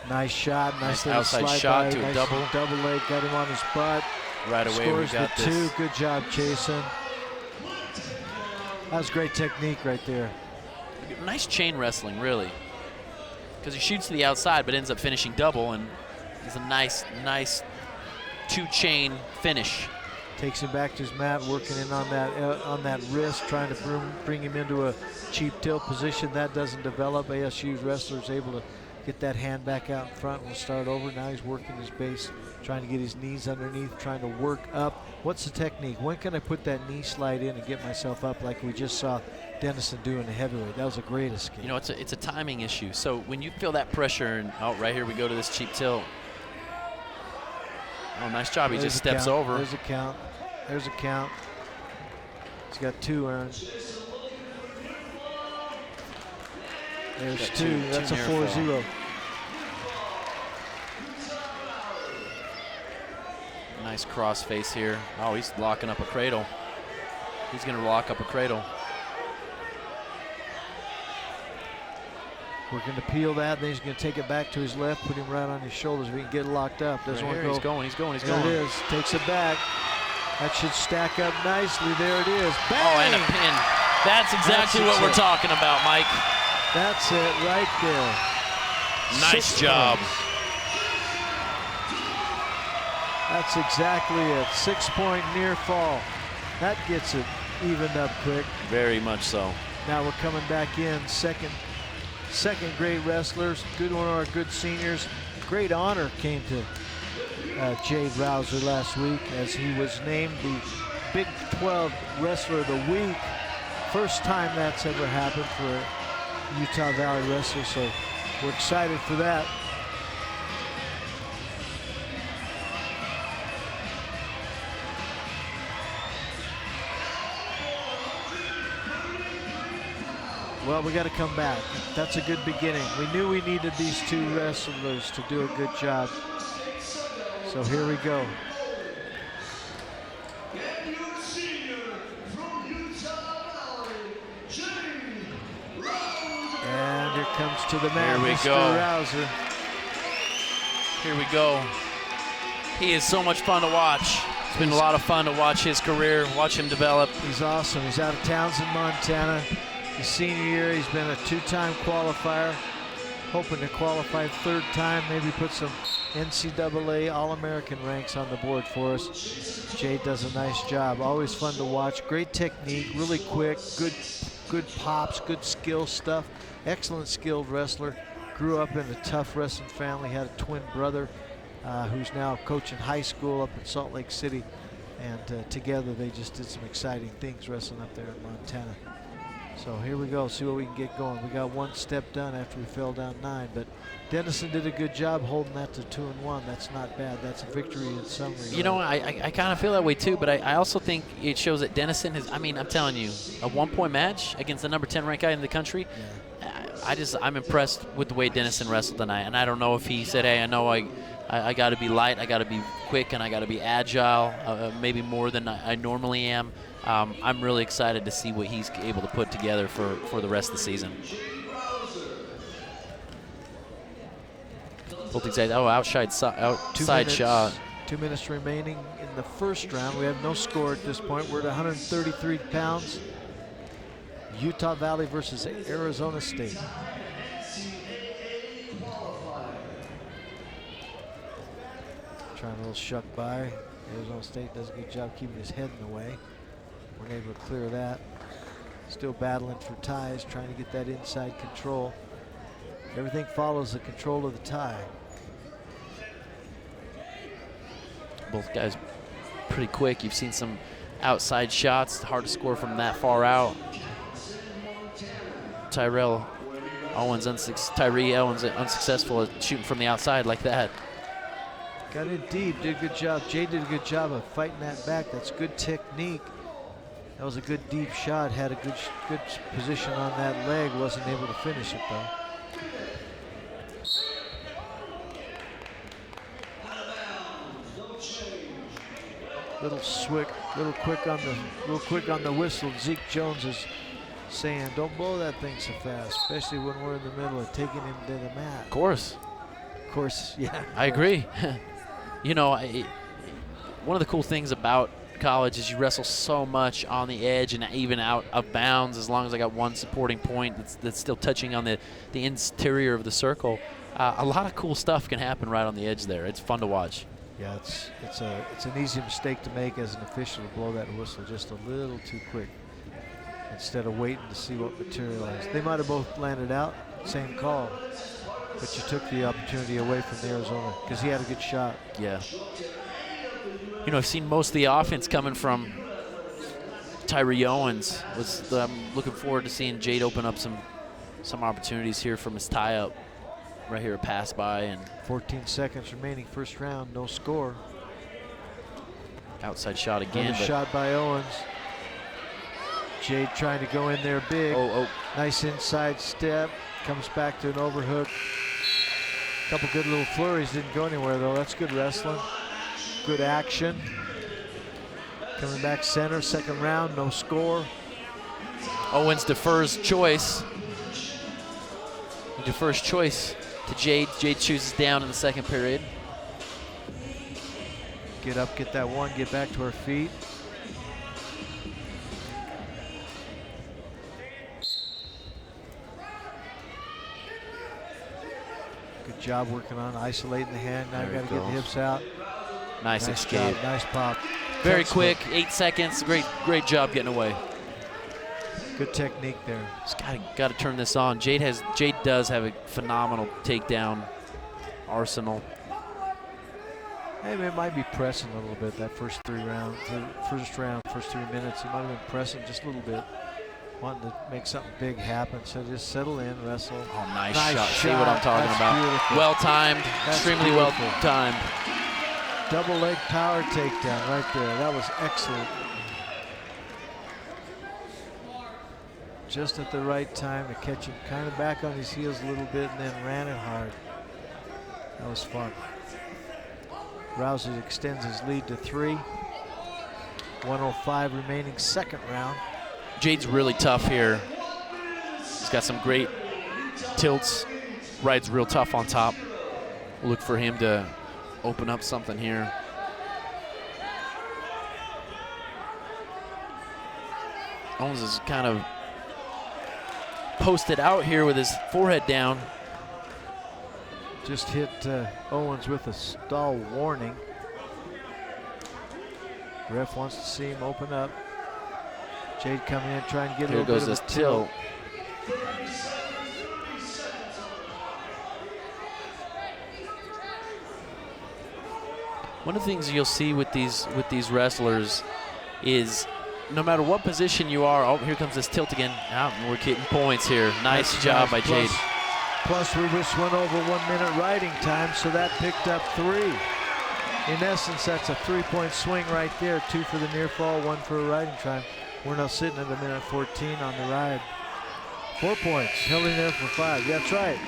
Nice shot, nice little outside slide shot by, to a nice double leg, got him on his butt. Right away, Scores we got the this. 2. Good job, Chasen. That was great technique right there. Nice chain wrestling, really. Because he shoots to the outside, but ends up finishing double, and it's a nice 2-chain finish. Takes him back to his mat, working in on that wrist, trying to bring him into a cheap tilt position. That doesn't develop. ASU's wrestler's able to get that hand back out in front. We'll start over. Now he's working his base, trying to get his knees underneath, trying to work up. What's the technique? When can I put that knee slide in and get myself up like we just saw Dennison do in the heavyweight? That was a great escape. You know, it's a timing issue. So when you feel that pressure, and right here we go to this cheap tilt. Oh, nice job. He just steps over. There's a count. There's a count. He's got 2 earned. There's 2. That's a 4-0. Nice cross face here. Oh, he's locking up a cradle. He's going to lock up a cradle. We're going to peel that, then he's going to take it back to his left, put him right on his shoulders. We can get locked up. Doesn't want to go. He's going. There it is. Takes it back. That should stack up nicely. There it is. Bang! Oh, and a pin. That's exactly what we're talking about, Mike. That's it right there. Nice 6 job. points. That's exactly it. 6-point near fall. That gets it evened up quick. Very much so. Now we're coming back in. Second grade wrestlers. Good one of our good seniors. Great honor came to Jade Rouser last week as he was named the Big 12 Wrestler of the Week. First time that's ever happened for a Utah Valley wrestler, so we're excited for that. Well, we got to come back. That's a good beginning. We knew we needed these 2 wrestlers to do a good job. So here we go. And here comes to the man, Here we Mr. go. Rouser. Here we go. He is so much fun to watch. It's been a lot of fun to watch his career, watch him develop. He's awesome. He's out of Townsend, Montana. His senior year, he's been a 2-time qualifier. Hoping to qualify 3rd time, maybe put some NCAA All-American ranks on the board for us. Jade does a nice job. Always fun to watch. Great technique, really quick, good pops, good skill stuff. Excellent skilled wrestler. Grew up in a tough wrestling family. Had a twin brother who's now coaching high school up in Salt Lake City. And together they just did some exciting things wrestling up there in Montana. So here we go, see what we can get going. We got 1 step done after we fell down 9, but Dennison did a good job holding that to 2-1. That's not bad. That's a victory in summary. You know, I kind of feel that way too, but I also think it shows that Dennison has, I mean, I'm telling you, a 1-point match against the number 10 ranked guy in the country. Yeah. I'm impressed with the way Dennison wrestled tonight, and I don't know if he said, hey, I know I got to be light, I got to be quick, and I got to be agile, maybe more than I normally am. I'm really excited to see what he's able to put together for the rest of the season. Both exact. Oh, outside shot. 2 minutes remaining in the first round. We have no score at this point. We're at 133 pounds. Utah Valley versus Arizona State. Trying a little shuck by. Arizona State does a good job keeping his head in the way. We're able to clear that. Still battling for ties, trying to get that inside control. Everything follows the control of the tie. Both guys pretty quick. You've seen some outside shots. Hard to score from that far out. Tyree Owens unsuccessful at shooting from the outside like that. Got in deep, did a good job. Jade did a good job of fighting that back. That's good technique. That was a good deep shot. Had a good position on that leg. Wasn't able to finish it though. Little quick on the whistle. Zeke Jones is saying, "Don't blow that thing so fast, especially when we're in the middle of taking him to the mat." Of course, yeah. I agree. You know, one of the cool things about college is you wrestle so much on the edge and even out of bounds. As long as I got one supporting point that's still touching on the interior of the circle, a lot of cool stuff can happen right on the edge there. It's fun to watch. Yeah, it's an easy mistake to make as an official to blow that whistle just a little too quick instead of waiting to see what materialized. They might have both landed out, same call, but you took the opportunity away from Arizona because he had a good shot. Yeah. You know, I've seen most of the offense coming from Tyree Owens. I'm looking forward to seeing Jade open up some opportunities here from his tie-up. Right here, a pass by, and 14 seconds remaining, first round, no score. Outside shot again. Another shot by Owens. Jade trying to go in there big. Nice inside step. Comes back to an overhook. Couple good little flurries, didn't go anywhere though. That's good wrestling. Good action. Coming back center, second round, no score. Owens defers choice. He defers choice to Jade. Jade chooses down in the second period. Get up, get that one, get back to her feet. Good job working on isolating the hand. Now got to get the hips out. Nice escape. Job, nice pop. Very quick, 8 seconds. Great job getting away. Good technique there. Just got to turn this on. Jade does have a phenomenal takedown arsenal. Hey, it might be pressing a little bit that first 3 minutes. He might have been pressing just a little bit, wanting to make something big happen. So just settle in, wrestle. Oh, nice shot. See what I'm talking about. Beautiful. Well timed, extremely well timed. Double leg power takedown right there. That was excellent. Just at the right time to catch him kind of back on his heels a little bit and then ran it hard. That was fun. Rousey extends his lead to 3. 105 remaining, second round. Jade's really tough here. He's got some great tilts. Rides real tough on top. We'll look for him to open up something here. Owens is kind of posted out here with his forehead down. Just hit Owens with a stall warning. Ref wants to see him open up. Jade coming in, trying to get a little bit of a tilt. One of the things you'll see with these wrestlers is no matter what position you are, oh, here comes this tilt again. Out, and we're getting points here. Nice job by Jade. Plus, we just went over 1 minute riding time, so that picked up 3. In essence, that's a 3-point swing right there. 2 for the near fall, 1 for a riding time. We're now sitting at a minute 14 on the ride. 4 points, held in there for 5. Yeah, that's right.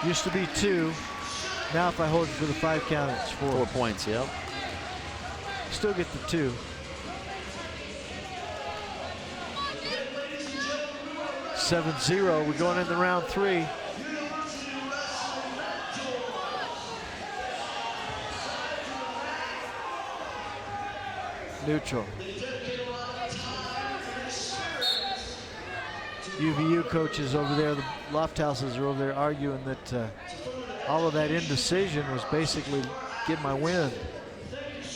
Used to be 2. Now if I hold it for the 5 count, it's 4. 4 points, yep. Still get the 2. (7-0). We're going into round 3. Neutral. UVU coaches over there, the Lofthouses are over there arguing that all of that indecision was basically get my wind.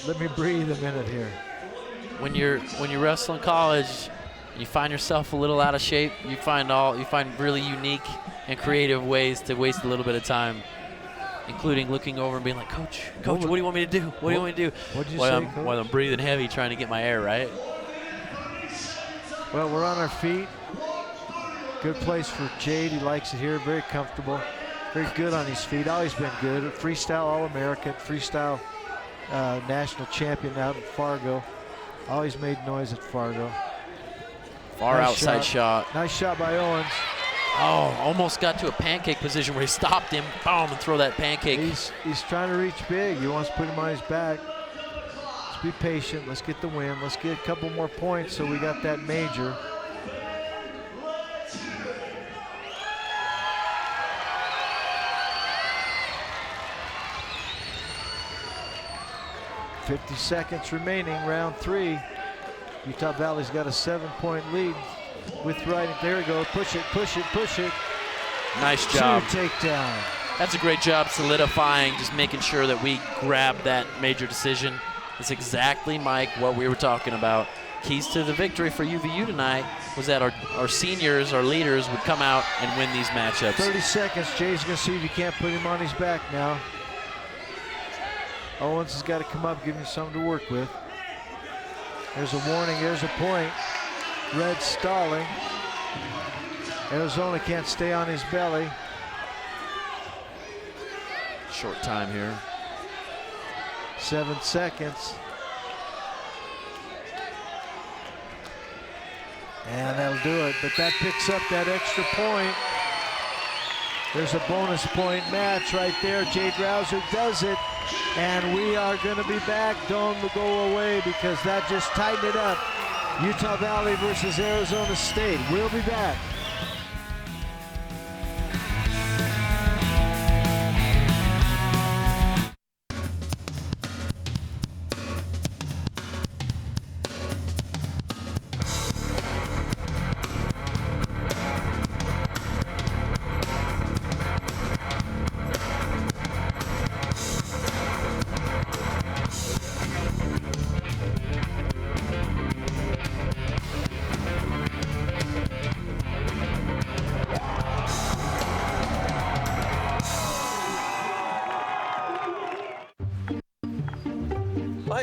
Let me breathe a minute here. When you wrestle in college, you find yourself a little out of shape. You find really unique and creative ways to waste a little bit of time, including looking over and being like, Coach, what do you want me to do? What do you want me to do? What'd you say, Coach? While I'm breathing heavy trying to get my air right. Well, we're on our feet. Good place for Jade. He likes it here. Very comfortable. Very good on his feet. Always been good. Freestyle All-American. Freestyle national champion out in Fargo. Always made noise at Fargo. Far nice outside shot. Nice shot by Owens. Oh, almost got to a pancake position where he stopped him. Boom, and throw that pancake. He's trying to reach big. He wants to put him on his back. Let's be patient. Let's get the win. Let's get a couple more points so we got that major. .50 seconds remaining, round 3. Utah Valley's got a 7-point lead with riding. There we go. Push it, push it, push it. Nice job. 2 takedown. That's a great job solidifying, just making sure that we grab that major decision. It's exactly, Mike, what we were talking about. Keys to the victory for UVU tonight was that our seniors, our leaders, would come out and win these matchups. 30 seconds. Jay's going to see if he can't put him on his back now. Owens has got to come up, give him something to work with. There's a warning, there's a point. Red stalling. Arizona can't stay on his belly. Short time here. 7 seconds. And that'll do it, but that picks up that extra point. There's a bonus point match right there. Jade Rouser does it, and we are going to be back. Don't go away because that just tightened it up. Utah Valley versus Arizona State. We'll be back.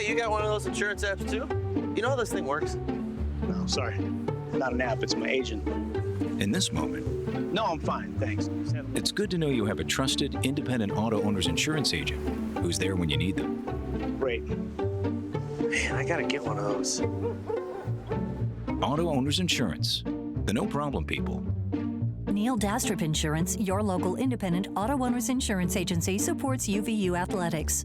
You got one of those insurance apps too? You know how this thing works? No, sorry. It's not an app, it's my agent. In this moment, No, I'm fine, thanks. it's good to know you have a trusted, independent auto owner's insurance agent who's there when you need them. Great. Man, I gotta get one of those. Auto Owners Insurance, the no problem people. Neil Dastrup Insurance, your local independent auto owners insurance agency, supports UVU athletics.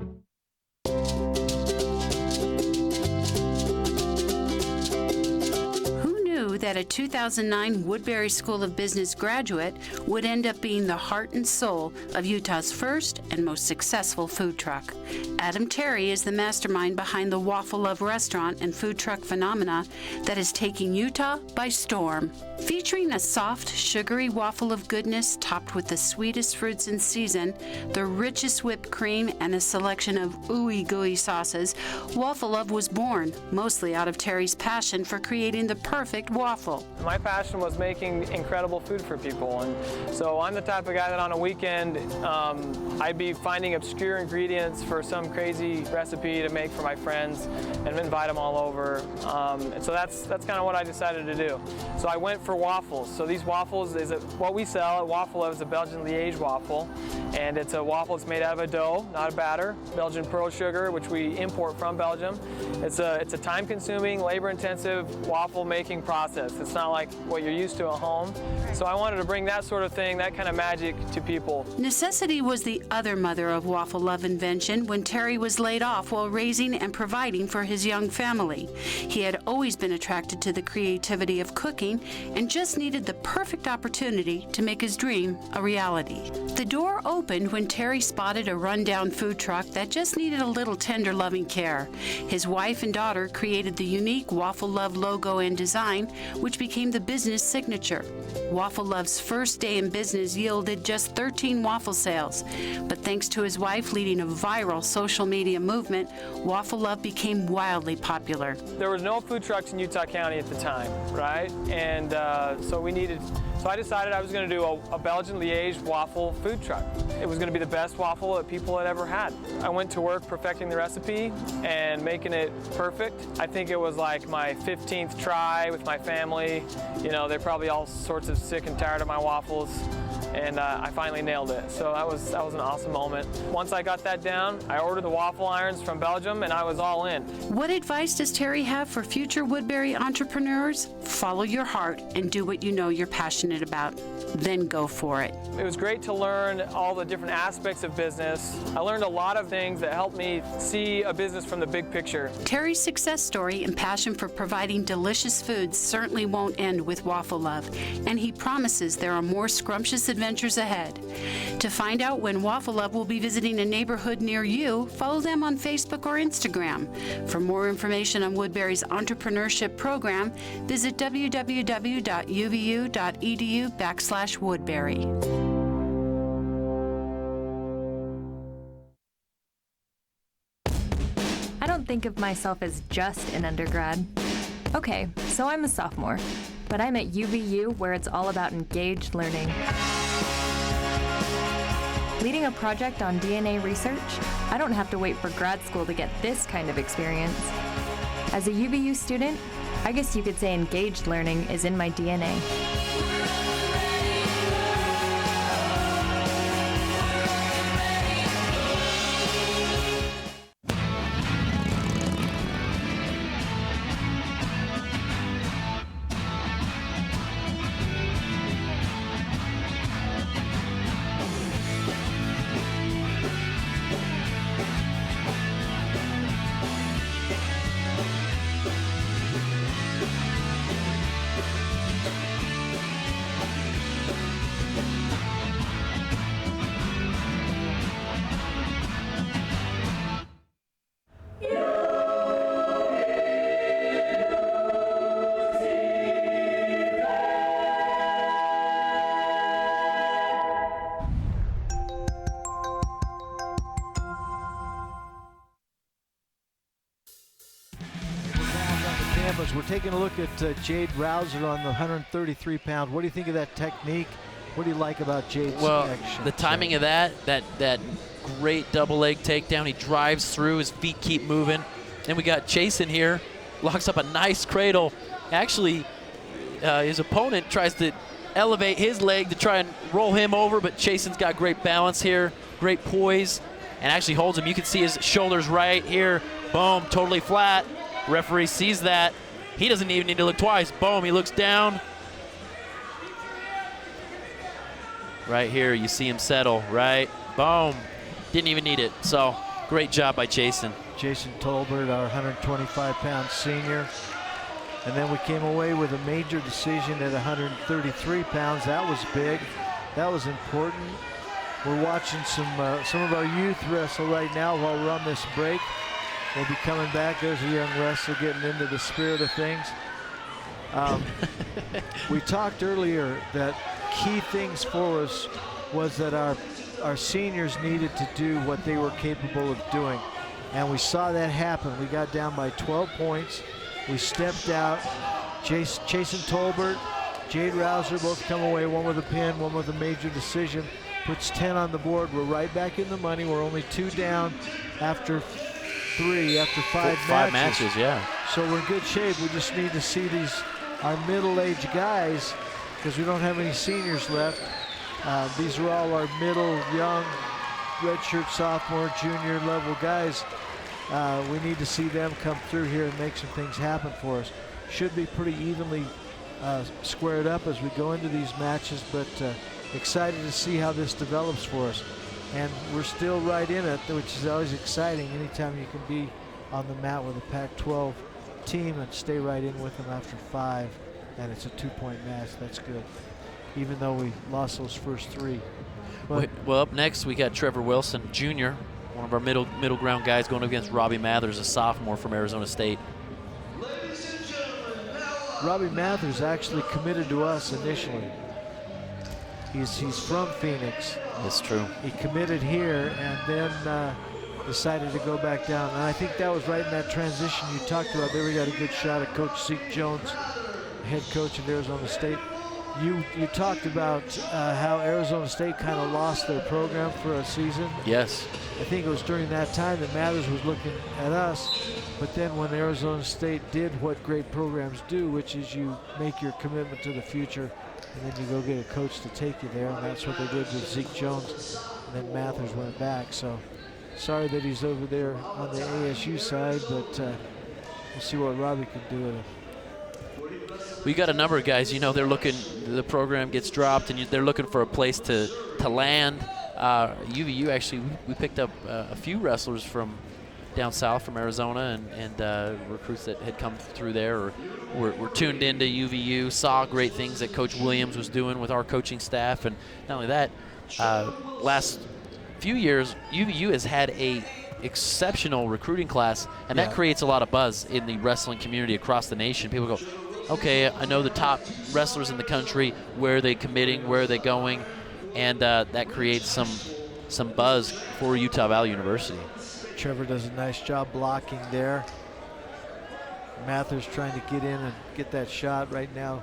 That a 2009 Woodbury School of Business graduate would end up being the heart and soul of Utah's first and most successful food truck. Adam Terry is the mastermind behind the Waffle Love restaurant and food truck phenomena that is taking Utah by storm. Featuring a soft, sugary waffle of goodness topped with the sweetest fruits in season, the richest whipped cream, and a selection of ooey gooey sauces, Waffle Love was born, mostly out of Terry's passion for creating the perfect waffle. My passion was making incredible food for people, and so I'm the type of guy that on a weekend I'd be finding obscure ingredients for some crazy recipe to make for my friends and invite them all over, and so that's kind of what I decided to do. So I went for waffles. So these waffles is what we sell at Waffle Love is a Belgian Liège waffle, and it's a waffle that's made out of a dough, not a batter. Belgian pearl sugar, which we import from Belgium. It's a time-consuming, labor-intensive waffle making process. It's not like what you're used to at home. So I wanted to bring that sort of thing, that kind of magic to people. Necessity was the other mother of Waffle Love invention when Terry was laid off while raising and providing for his young family. He had always been attracted to the creativity of cooking and just needed the perfect opportunity to make his dream a reality. The door opened when Terry spotted a rundown food truck that just needed a little tender, loving care. His wife and daughter created the unique Waffle Love logo and design, which became the business signature. Waffle Love's first day in business yielded just 13 waffle sales, but thanks to his wife leading a viral social media movement, Waffle Love became wildly popular. There was no food trucks in Utah County at the time, right? And so we needed So I decided I was going to do a Belgian Liège waffle food truck. It was going to be the best waffle that people had ever had. I went to work perfecting the recipe and making it perfect. I think it was like my 15th try with my family. You know, they're probably all sorts of sick and tired of my waffles. And I finally nailed it. So that was an awesome moment. Once I got that down, I ordered the waffle irons from Belgium and I was all in. What advice does Terry have for future Woodbury entrepreneurs? Follow your heart and do what you know you're passionate about. Then go for it. It was great to learn all the different aspects of business. I learned a lot of things that helped me see a business from the big picture. Terry's success story and passion for providing delicious foods certainly won't end with Waffle Love, and he promises there are more scrumptious adventures ahead. To find out when Waffle Love will be visiting a neighborhood near you, follow them on Facebook or Instagram. For more information on Woodbury's entrepreneurship program, visit www.uvu.edu/Woodbury. I don't think of myself as just an undergrad. Okay, so I'm a sophomore, but I'm at UVU where it's all about engaged learning. Leading a project on DNA research, I don't have to wait for grad school to get this kind of experience. As a UVU student, I guess you could say engaged learning is in my DNA. We're taking a look at Jade Rouser on the 133 pound. What do you think of that technique? What do you like about Jade's action? The timing of that great double leg takedown. He drives through, his feet keep moving. Then we got Chase in here, locks up a nice cradle. Actually, his opponent tries to elevate his leg to try and roll him over, but Chasen's got great balance here, great poise, and actually holds him. You can see his shoulders right here. Boom, totally flat. Referee sees that. He doesn't even need to look twice. Boom, he looks down. Right here, you see him settle, right? Boom. Didn't even need it. So, great job by Jason. Jason Tolbert, our 125-pound senior. And then we came away with a major decision at 133 pounds. That was big. That was important. We're watching some of our youth wrestle right now while we're on this break. We'll be coming back. There's a young wrestler getting into the spirit of things. We talked earlier that key things for us was that our seniors needed to do what they were capable of doing. And we saw that happen. We got down by 12 points. We stepped out. Chasen Tolbert, Jade Rouser both come away, one with a pin, one with a major decision. Puts 10 on the board. We're right back in the money. We're only 2 down after 5 matches, yeah. So we're in good shape. We just need to see our middle-aged guys, because we don't have any seniors left. These are all our middle, young, redshirt sophomore, junior level guys. We need to see them come through here and make some things happen for us. Should be pretty evenly squared up as we go into these matches, but excited to see how this develops for us. And we're still right in it, which is always exciting. Anytime you can be on the mat with a Pac-12 team and stay right in with them after 5, and it's a 2-point match, that's good. Even though we lost those first 3. But well, up next we got Trevor Wilson, Jr., one of our middle ground guys, going against Robbie Mathers, a sophomore from Arizona State. Robbie Mathers actually committed to us initially. He's from Phoenix. That's true. He committed here and then decided to go back down. And I think that was right in that transition you talked about. There we got a good shot at Coach Zeke Jones, head coach of Arizona State. You talked about how Arizona State kind of lost their program for a season. Yes. I think it was during that time that Mathers was looking at us. But then when Arizona State did what great programs do, which is you make your commitment to the future, and then you go get a coach to take you there, and that's what they did with Zeke Jones. And then Mathers went back. So sorry that he's over there on the ASU side, but we'll see what Robbie can do with him. We got a number of guys, they're looking, the program gets dropped and they're looking for a place to land. UVU actually, we picked up a few wrestlers from down south from Arizona and recruits that had come through there or were tuned into UVU, saw great things that Coach Williams was doing with our coaching staff. And not only that, last few years, UVU has had a exceptional recruiting class, and that creates a lot of buzz in the wrestling community across the nation. People go, okay, I know the top wrestlers in the country, where are they committing, where are they going, and that creates some buzz for Utah Valley University. Trevor does a nice job blocking there. Mathers trying to get in and get that shot right now.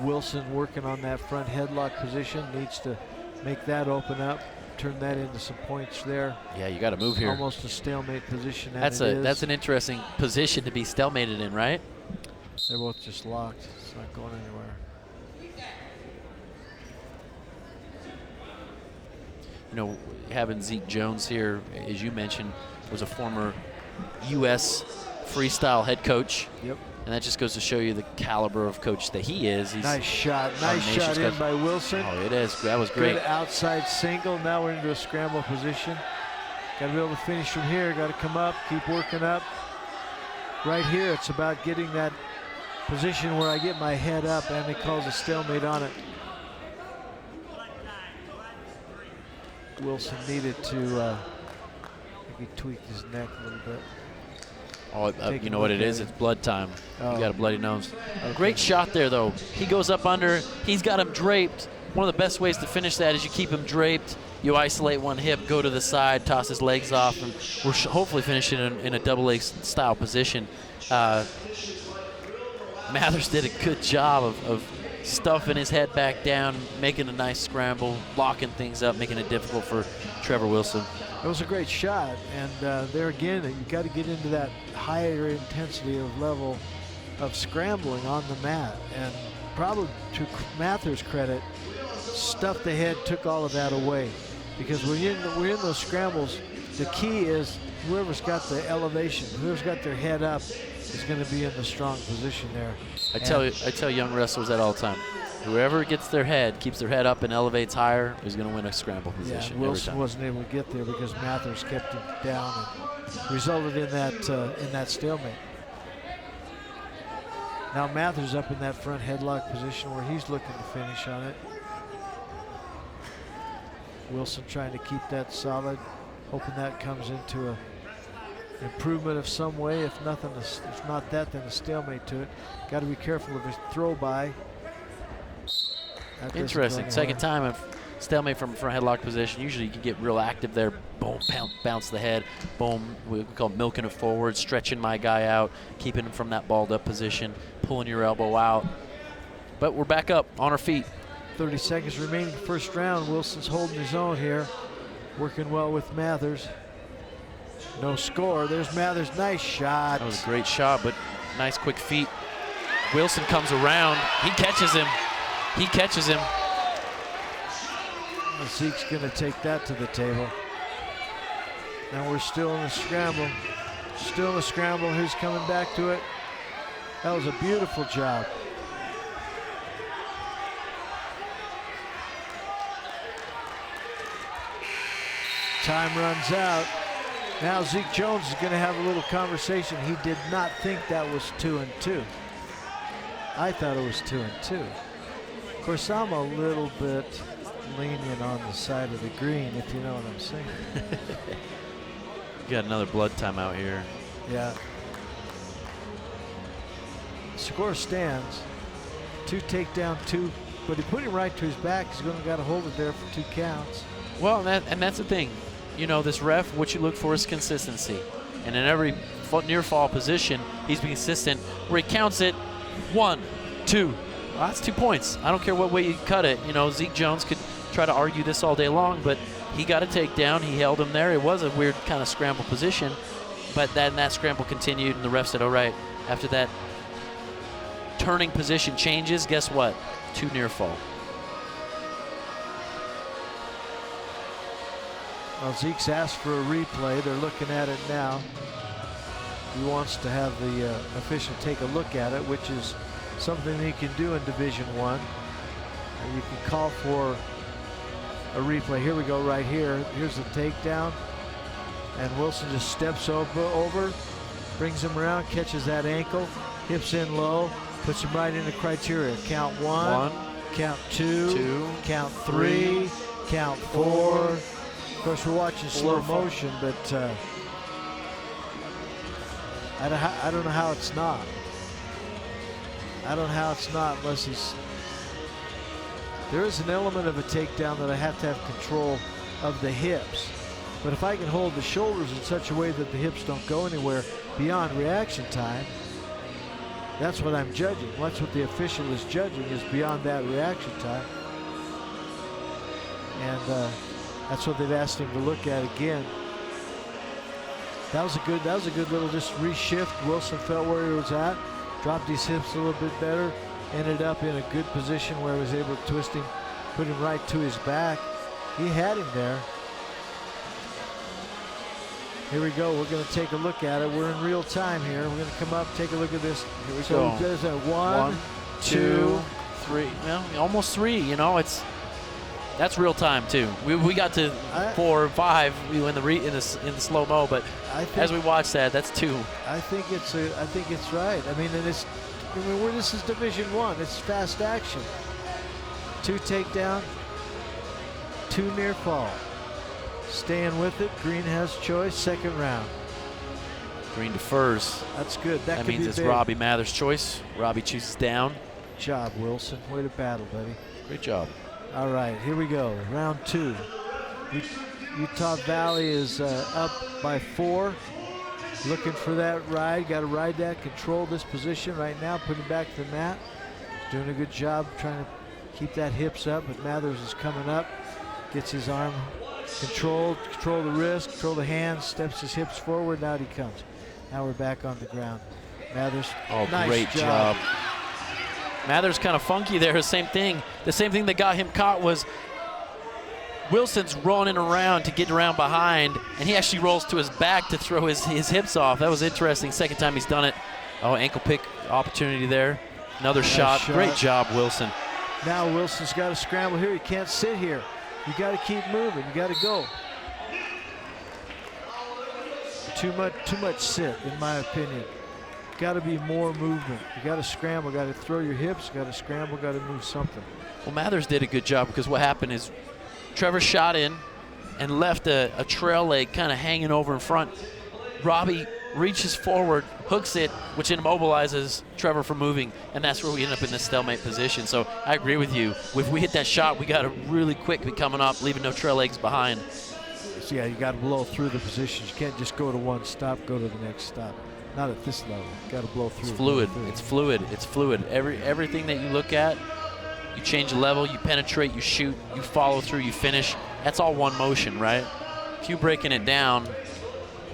Wilson working on that front headlock position, needs to make that open up, turn that into some points there. Yeah, you got to move here. Almost a stalemate position. That's an interesting position to be stalemated in, right? They're both just locked. It's not going anywhere. Having Zeke Jones here, as you mentioned, was a former U.S. freestyle head coach. Yep. And that just goes to show you the caliber of coach that he is. Nice shot in by Wilson. Oh, it is. That was great. Good outside single. Now we're into a scramble position. Got to be able to finish from here. Got to come up, keep working up. Right here, it's about getting that position where I get my head up, and it calls a stalemate on it. Wilson needed to, I think he tweaked his neck a little bit. Oh, you know what it is? It's blood time. Oh. You got a bloody nose. Okay. Great shot there, though. He goes up under. He's got him draped. One of the best ways to finish that is you keep him draped. You isolate one hip, go to the side, toss his legs off, and we're hopefully finishing in a double leg style position. Mathers did a good job of stuffing his head back down, making a nice scramble, locking things up, making it difficult for Trevor Wilson. It was a great shot, and there again, you got to get into that higher intensity of level of scrambling on the mat. And probably to Mathers' credit, stuffed the head, took all of that away. Because when we're in those scrambles, the key is whoever's got the elevation, whoever's got their head up, is going to be in the strong position there. I tell young wrestlers that all the time. Whoever gets their head, keeps their head up and elevates higher, is going to win a scramble position. Yeah, Wilson wasn't able to get there because Mathers kept him down and resulted in that stalemate. Now Mathers up in that front headlock position where he's looking to finish on it. Wilson trying to keep that solid, hoping that comes into an improvement of some way. If not that, then a stalemate to it. Got to be careful of his throw by. Interesting. Second time of stalemate from front headlock position. Usually you can get real active there. Boom, bounce the head. Boom, we call milking it forward, stretching my guy out, keeping him from that balled up position, pulling your elbow out. But we're back up on our feet. 30 seconds remaining first round. Wilson's holding his own here. Working well with Mathers. No score. There's Mathers. Nice shot. That was a great shot, but nice quick feet. Wilson comes around. He catches him. Zeke's going to take that to the table. Now we're still in the scramble. Still in the scramble. Who's coming back to it? That was a beautiful job. Time runs out. Now Zeke Jones is going to have a little conversation. He did not think that was 2-2. I thought it was 2-2. Of course, I'm a little bit lenient on the side of the green, if you know what I'm saying. You got another blood timeout here. Yeah. Score stands. 2 takedown, 2. But he put him right to his back. He's going to got to hold it there for 2 counts. Well, and that's the thing. You know, this ref, what you look for is consistency. And in every near fall position, he's been consistent where he counts it 1, 2, Well, that's 2 points. I don't care what way you cut it. You know, Zeke Jones could try to argue this all day long, but he got a takedown. He held him there. It was a weird kind of scramble position, but then that scramble continued, and the ref said, all right, after that turning position changes, guess what? 2 near fall. Well, Zeke's asked for a replay. They're looking at it now. He wants to have the official take a look at it, which is something that you can do in Division I. You can call for a replay. Here we go, right here. Here's the takedown. And Wilson just steps over, brings him around, catches that ankle, hips in low, puts him right into criteria. Count one, count two, count three, count 4. Of course, we're watching slow motion, but I don't know how it's not. I don't know how it's not unless he's... There is an element of a takedown that I have to have control of the hips. But if I can hold the shoulders in such a way that the hips don't go anywhere beyond reaction time, that's what I'm judging. That's what the official is judging, is beyond that reaction time. And that's what they've asked him to look at again. That was a good little just reshift. Wilson felt where he was at, dropped his hips a little bit better, ended up in a good position where he was able to twist him, put him right to his back. He had him there. Here we go. We're going to take a look at it. We're in real time here. We're going to come up, take a look at this. Here we so go. There's a 1, 2, 3. Well, almost 3. You know, that's real time too. We got to 4 or 5 in the slow mo, but as we watch that, that's 2. I think it's right. I mean, this is Division I. It's fast action. 2 takedown, 2 near fall. Staying with it. Green has choice. Second round. Green defers. That's good. That means it's big. Robbie Mather's choice. Robbie chooses down. Good job, Wilson. Way to battle, buddy. Great job. All right, here we go. Round 2. Utah Valley is up by 4. Looking for that ride. Got to ride that. Control this position right now. Put him back to the mat. Doing a good job trying to keep that hips up. But Mathers is coming up. Gets his arm controlled. Control the wrist. Control the hands. Steps his hips forward. Out he comes. Now we're back on the ground. Mathers. Oh, nice great job. Mathers kind of funky there. Same thing. The same thing that got him caught was Wilson's running around to get around behind, and he actually rolls to his back to throw his hips off. That was interesting. Second time he's done it. Oh, ankle pick opportunity there. Another shot. Great job, Wilson. Now Wilson's got to scramble here. He can't sit here. You got to keep moving. You got to go. Too much sit, in my opinion. Got to be more movement. You got to scramble. Got to throw your hips. Got to scramble. Got to move something. Well, Mathers did a good job because what happened is Trevor shot in and left a trail leg kind of hanging over in front. Robbie reaches forward, hooks it, which immobilizes Trevor from moving, and that's where we end up in this stalemate position. So I agree with you. If we hit that shot, we got to really quick be coming up, leaving no trail legs behind. So yeah, you got to blow through the positions. You can't just go to one stop, go to the next stop. Not at this level. You got to blow through. It's fluid. It's fluid. It's fluid. Everything that you look at, you change the level, you penetrate, you shoot, you follow through, you finish. That's all one motion, right? If you're breaking it down,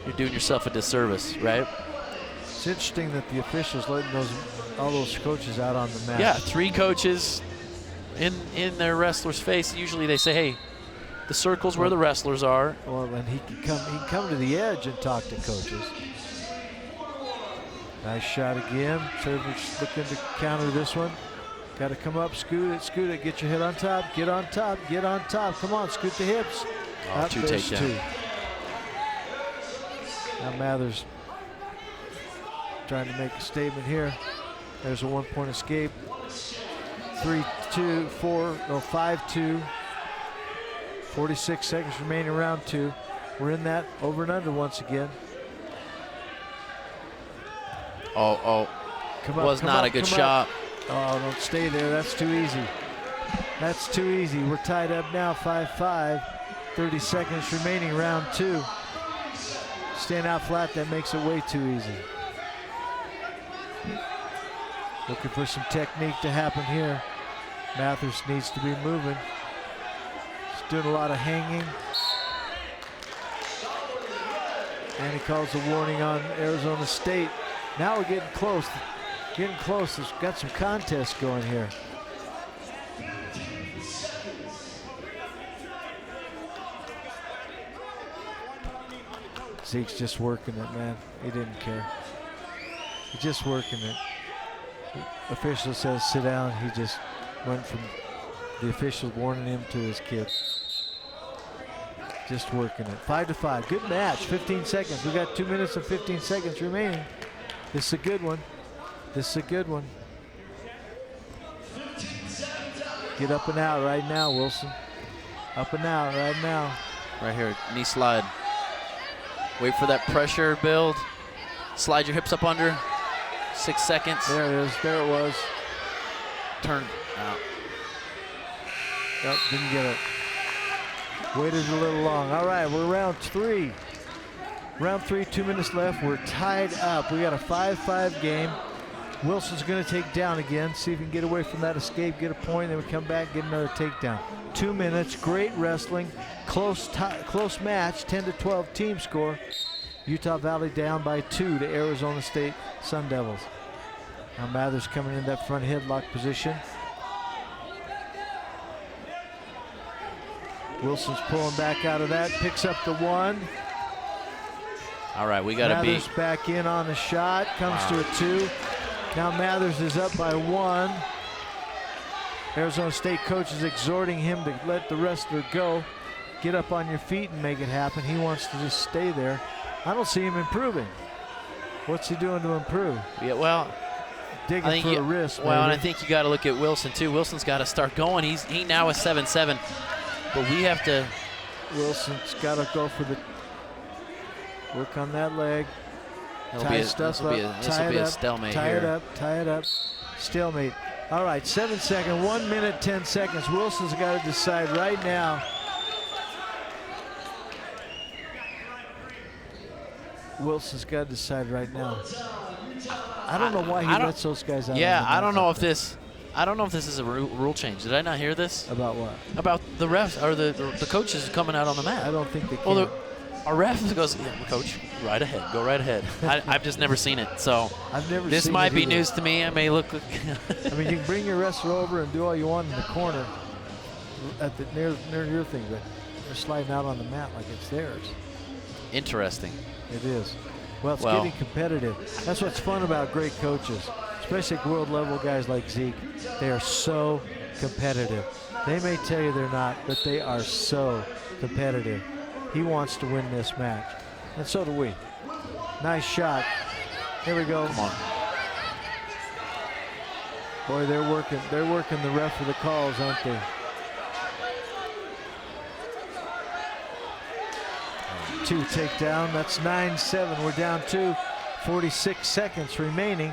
you're doing yourself a disservice, right? It's interesting that the officials letting all those coaches out on the mat. Yeah, 3 coaches in their wrestler's face. Usually they say, hey, the circle's where the wrestlers are. Well, and he can come to the edge and talk to coaches. Nice shot again. Trevor's looking to counter this one. Got to come up, scoot it, get your head on top, get on top, get on top. Come on, scoot the hips. Oh, 2 takedown. Now Mathers trying to make a statement here. There's a 1-point escape. 3-2, 5-2. 46 seconds remaining, round 2. We're in that over and under once again. Was not a good shot. Oh, don't stay there. That's too easy. That's too easy. We're tied up now, 5-5. 30 seconds remaining, round 2. Stand out flat, that makes it way too easy. Looking for some technique to happen here. Mathers needs to be moving. He's doing a lot of hanging. And he calls a warning on Arizona State. Now we're getting close. Getting close. There's got some contest going here. Zeke's just working it, man. He didn't care. He's just working it. The official says sit down. He just went from the official warning him to his kid. Just working it. 5-5. Good match. 15 seconds. We got 2 minutes and 15 seconds remaining. This is a good one. This is a good one. Get up and out right now, Wilson. Up and out right now. Right here, knee slide. Wait for that pressure build. Slide your hips up under. 6 seconds. There it is. There it was. Turn out. Yep, didn't get it. Waited a little long. All right, we're round 3. Round 3, 2 minutes left. We're tied up. We got a 5-5 game. Wilson's going to take down again. See if he can get away from that escape, get a point, then we come back, get another takedown. 2 minutes. Great wrestling. Close match. 10-12 team score. Utah Valley down by 2 to Arizona State Sun Devils. Now Mathers coming in that front headlock position. Wilson's pulling back out of that, picks up the 1. All right, we got to be. Mathers back in on the shot, comes to a 2. Now Mathers is up by 1. Arizona State coach is exhorting him to let the wrestler go. Get up on your feet and make it happen. He wants to just stay there. I don't see him improving. What's he doing to improve? Yeah, well, digging for a wrist. Well, maybe. and I think you got to look at Wilson too. Wilson's got to start going. He now is 7-7, but we have to. Wilson's got to go for the work on that leg. Tie stuff up. This will be a stalemate tie here. it up. Tie it up. Stalemate. All right, 7 seconds. 1 minute 10 seconds. Wilson's got to decide right now. Wilson's got to decide right now. I don't know why he lets those guys out. Yeah, I don't know if this. I don't know if this is a rule change. Did I not hear this? About what? About the refs or the coaches coming out on the mat. I don't think they can. Well, our ref goes, yeah, coach, right ahead, go right ahead. I've just never seen it, so I've never. This seen might it be either. news to me. I may look. I mean, you can bring your wrestler over and do all you want in the corner, at the near your thing, but they're sliding out on the mat like it's theirs. Interesting. It is. Well, it's getting competitive. That's what's fun about great coaches, especially world level guys like Zeke. They are so competitive. They may tell you they're not, but they are so competitive. He wants to win this match, and so do we. Nice shot. Here we go. Come on. Boy, they're working the ref for the calls, aren't they? 2 takedown. That's 9-7. We're down 2. 46 seconds remaining.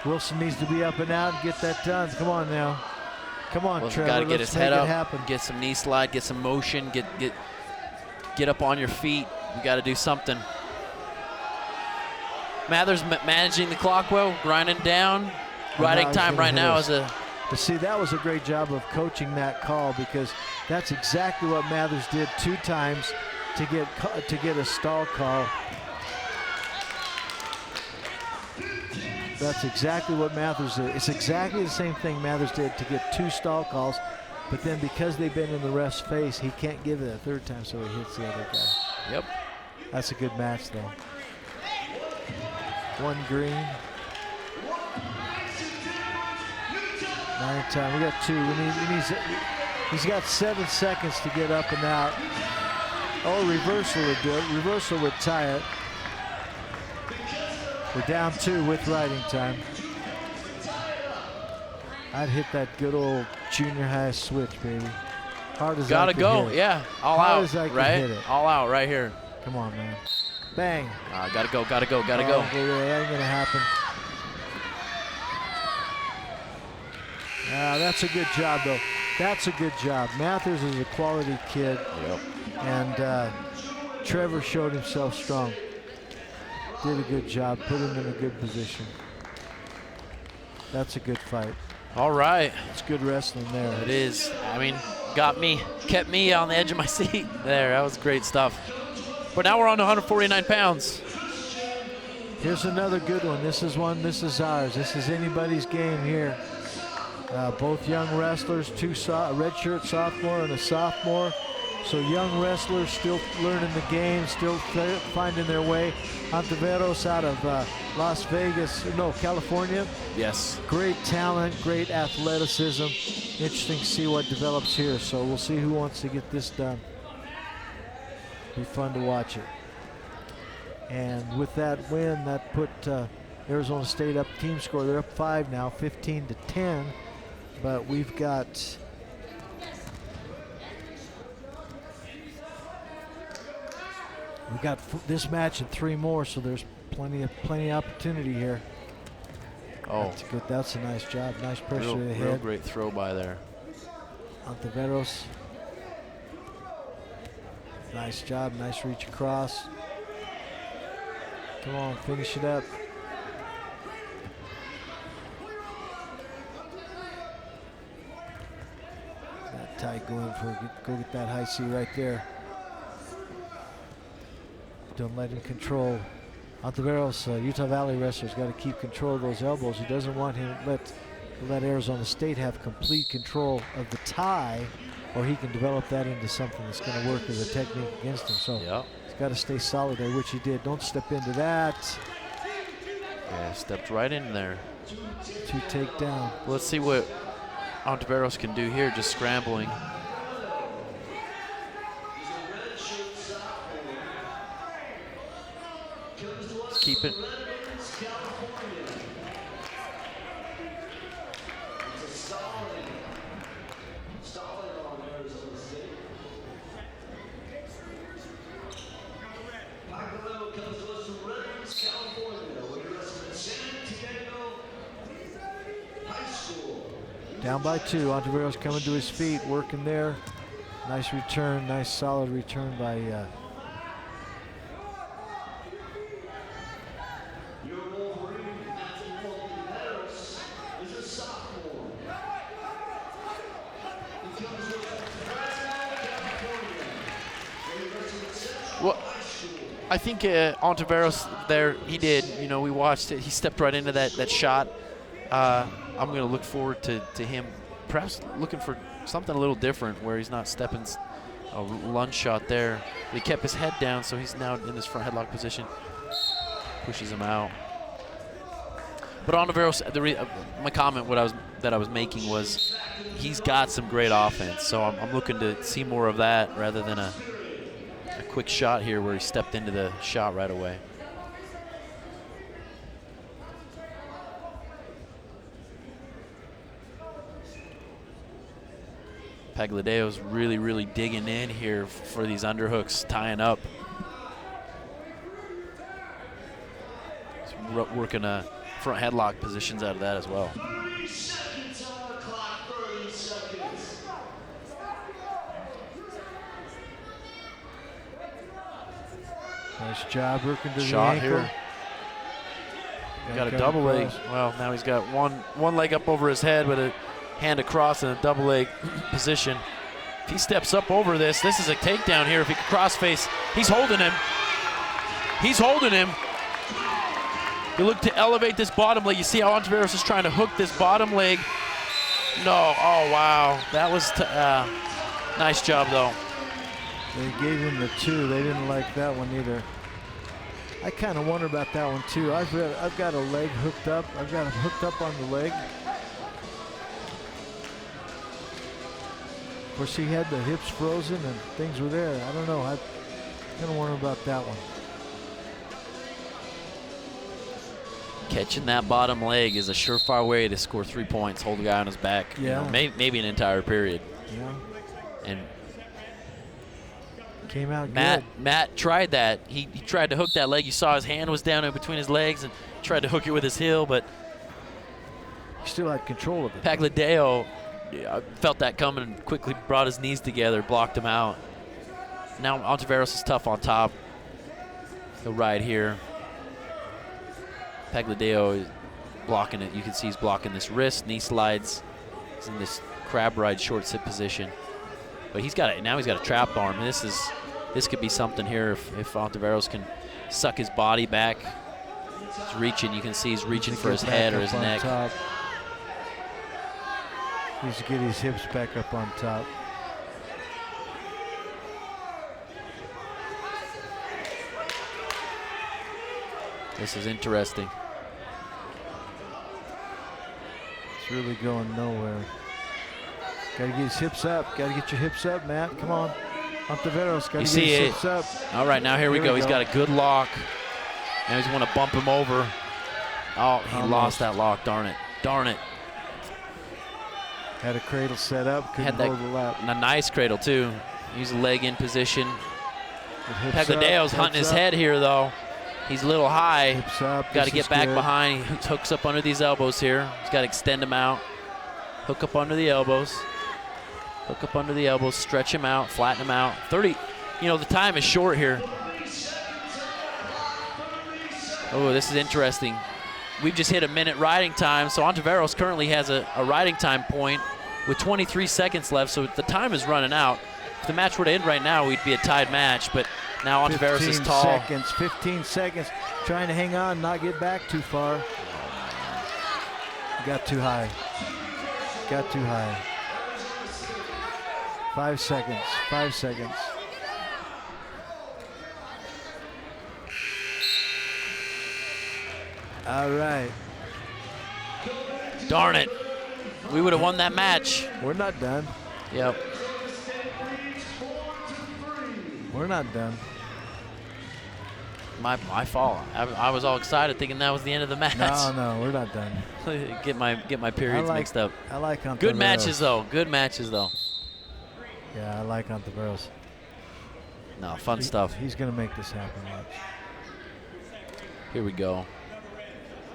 Wilson needs to be up and out and get that done. Come on now. Come on, Trevor. Got to get his head up. Happen. Get some knee slide. Get some motion. Get up on your feet. You got to do something. Mathers managing the clock well, grinding down. Riding time right now is a. But see, that was a great job of coaching that call, because that's exactly what Mathers did 2 times to get a stall call. That's exactly what Mathers did. It's exactly the same thing Mathers did to get 2 stall calls, but then because they've been in the ref's face, he can't give it a 3rd time, so he hits the other guy. Yep. That's a good match, though. 1 green. 9 time. We got 2. He's got 7 seconds to get up and out. Oh, reversal would do it. Reversal would tie it. We're down 2 with riding time. I'd hit that good old junior high switch, baby. Hard as Gotta I could go, hit it. yeah. All Hard out, as I could right? hit it. All out right here. Come on, man. Bang. Gotta go. That ain't gonna happen. That's a good job, though. That's a good job. Mathers is a quality kid. Yep. And Trevor showed himself strong. Did a good job. Put him in a good position. That's a good fight. All right. It's good wrestling there. It is. I mean, kept me on the edge of my seat there. That was great stuff. But now we're on to 149 pounds. Here's another good one. This is ours. This is anybody's game here. Both young wrestlers, a redshirt sophomore and a sophomore. So young wrestlers still learning the game, still finding their way. Ontiveros out of California. Yes. Great talent, great athleticism. Interesting to see what develops here. So we'll see who wants to get this done. Be fun to watch it. And with that win, that put Arizona State up team score. They're up 5 now, 15-10. But we've got this match and 3 more, so there's plenty of opportunity here. Oh, that's good. That's a nice job. Nice pressure to the head. Real great throw by there. Ontiveros. Nice job. Nice reach across. Come on, finish it up. That tight going for go get that high C right there. Don't let him control. Ontiveros, Utah Valley wrestler's got to keep control of those elbows. He doesn't want him to let Arizona State have complete control of the tie, or he can develop that into something that's going to work as a technique against him. So he's got to stay solid there, which he did. Don't step into that. Yeah, stepped right in there. 2 takedown. Let's see what Ontiveros can do here, just scrambling. Keep it. Down by 2. Ontiveros coming to his feet, working there. Nice return, nice solid return by Well, I think Ontiveros there, he did. You know, we watched it. He stepped right into that shot. I'm going to look forward to him perhaps looking for something a little different where he's not stepping a lunge shot there. But he kept his head down, so he's now in this front headlock position. Pushes him out. But Ontiveros, my comment that I was making was he's got some great offense. So I'm looking to see more of that rather than a quick shot here where he stepped into the shot right away. Pagliadeo's really, really digging in here for these underhooks, tying up. He's working front headlock positions out of that as well. Nice job working to shot the ankle. Here. Got a double leg. Well, now he's got one leg up over his head with a hand across in a double leg position. If he steps up over this is a takedown here. If he can cross face, he's holding him. He's holding him. You look to elevate this bottom leg. You see how Ontiveros is trying to hook this bottom leg. No, oh wow. That was nice job though. They gave him the 2. They didn't like that one either. I kind of wonder about that one too. I've got a leg hooked up. I've got him hooked up on the leg. Of course, he had the hips frozen and things were there. I don't know. I kind of wonder about that one. Catching that bottom leg is a surefire way to score 3 points. Hold the guy on his back. Yeah. You know, maybe an entire period. Yeah. And came out good. good. Matt tried that. He tried to hook that leg. You saw his hand was down in between his legs and tried to hook it with his heel, but he still had control of it. Pagliadeo felt that coming and quickly brought his knees together, blocked him out. Now Ontiveros is tough on top. He'll ride here. Pagliadeo blocking it. You can see he's blocking this wrist, knee slides. He's in this crab ride short sit position. But he's got it. Now he's got a trap arm. This could be something here if Ontiveros can suck his body back. He's reaching. You can see he's reaching for his head or his neck. Top. He needs to get his hips back up on top. This is interesting. It's really going nowhere. Got to get his hips up. Got to get your hips up, Matt. Come on. Ontiveros got to get his hips up. All right, now here we go. He's got a good lock. Now he's going to bump him over. Oh, he lost that lock. Darn it. Darn it. Had a cradle set up. Couldn't hold the lap. A nice cradle, too. He's a leg in position. Pagladeo's hunting his head here, though. He's a little high. Hips up. Got to get back behind. He hooks up under these elbows here. He's got to extend him out. Hook up under the elbows. Hook up under the elbows. Stretch him out. Flatten him out. 30. You know, the time is short here. Oh, this is interesting. We've just hit a minute riding time, so Ontiveros currently has a riding time point with 23 seconds left, so the time is running out. If the match were to end right now, we'd be a tied match, but now Ontiveros is tall. 15 seconds, trying to hang on, not get back too far. Got too high. Got too high. 5 seconds, 5 seconds. All right. Darn it. We would have won that match. We're not done. Yep. We're not done. My fault. I was all excited thinking that was the end of the match. No, we're not done. get my periods mixed up. I like Ontiveros. Good matches though. Good matches though. Yeah, I like Ontiveros. No, fun stuff. He's gonna make this happen. Watch. Here we go.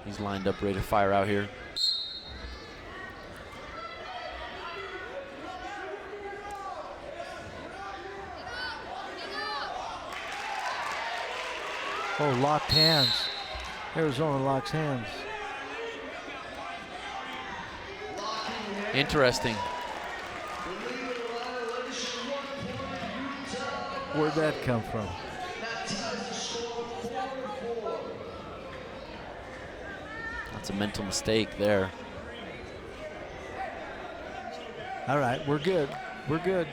He's lined up, ready to fire out here. Oh, locked hands. Arizona locks hands. Interesting. Where'd that come from? That's a mental mistake there. All right, we're good. We're good.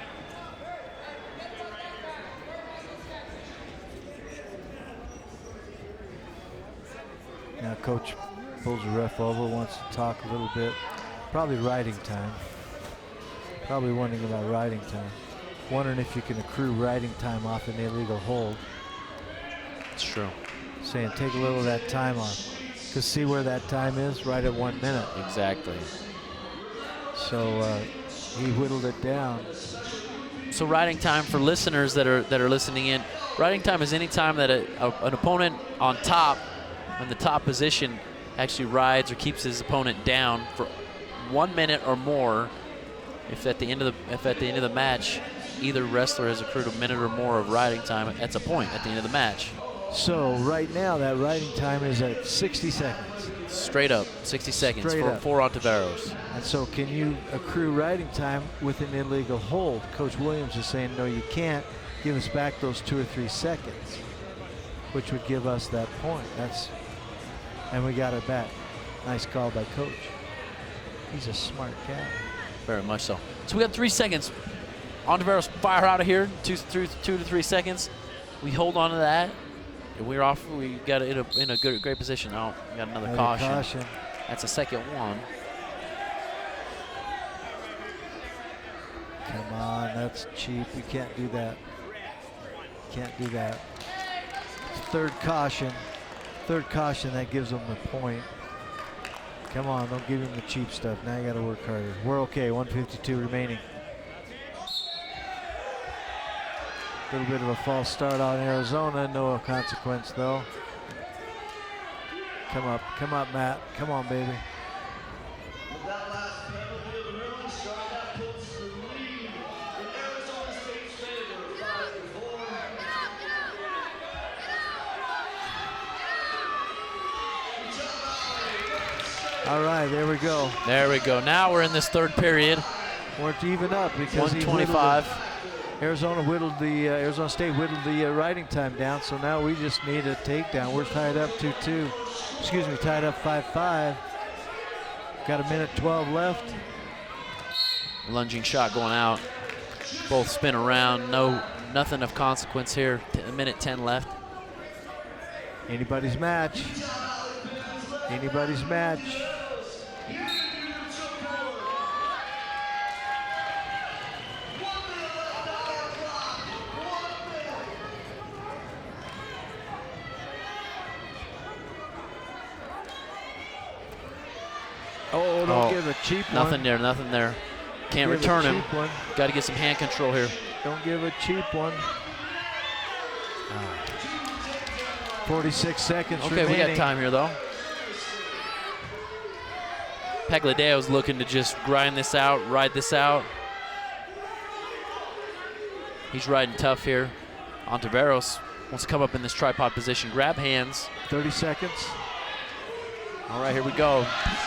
Now coach pulls the ref over, wants to talk a little bit. Probably riding time. Probably wondering about riding time. Wondering if you can accrue riding time off an illegal hold. It's true. Saying take a little of that time off. Because see where that time is? Right at 1 minute. Exactly. So he whittled it down. So riding time for listeners that are listening in, riding time is any time that an opponent on top, in the top position, actually rides or keeps his opponent down for 1 minute or more. If at the end of the match, either wrestler has accrued a minute or more of riding time, that's a point at the end of the match. So right now that riding time is at 60 seconds. Straight up, 60 seconds for Ontiveros. And so can you accrue riding time with an illegal hold? Coach Williams is saying, no, you can't. Give us back those 2 or 3 seconds, which would give us that point. And we got it back. Nice call by coach. He's a smart cat. Very much so. So we got 3 seconds. Ontiveros fire out of here, 2 to 3 seconds. We hold on to that. We're off. We got it in a great position. Oh, we got another caution. That's a second one. Come on, that's cheap. You can't do that. Can't do that. Third caution. Third caution, that gives them the point. Come on, don't give him the cheap stuff. Now you got to work harder. We're okay. 1:52 remaining. A little bit of a false start on Arizona. No consequence, though. Come up, Matt. Come on, baby. All right, there we go. There we go. Now we're in this third period. We're to even up because 125. Arizona State whittled the riding time down, so now we just need a takedown. We're tied up 2-2. Excuse me, tied up 5-5. Got a minute 12 left. Lunging shot going out. Both spin around. Nothing of consequence here. A minute 10 left. Anybody's match. Anybody's match. Oh, don't give a cheap one. Nothing there, nothing there. Can't return him. Got to get some hand control here. Don't give a cheap one. 46 seconds remaining. We got time here, though. Pagliadeo's looking to just grind this out, ride this out. He's riding tough here. Ontiveros wants to come up in this tripod position, grab hands. 30 seconds. All right, here we go.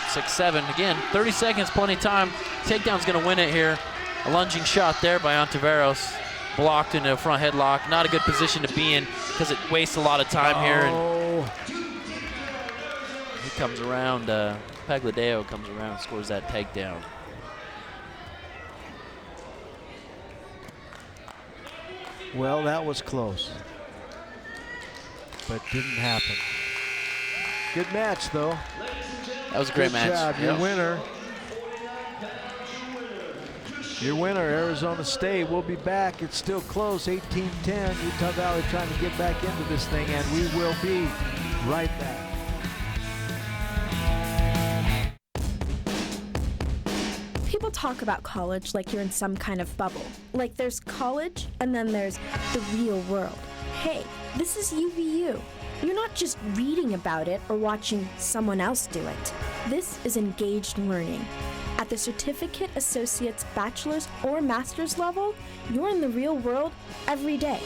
6-7. Again, 30 seconds, plenty of time. Takedown's going to win it here. A lunging shot there by Ontiveros. Blocked into a front headlock. Not a good position to be in because it wastes a lot of time here. And he comes around. Pagliadeo comes around and scores that takedown. Well, that was close, but didn't happen. Good match, though. That was a great match. Good job. Your winner. Your winner, Arizona State. We'll be back. It's still close, 18-10. Utah Valley trying to get back into this thing, and we will be right back. People talk about college like you're in some kind of bubble. Like there's college, and then there's the real world. Hey, this is UVU. You're not just reading about it or watching someone else do it. This is engaged learning. At the certificate, associate's, bachelor's, or master's level, you're in the real world every day.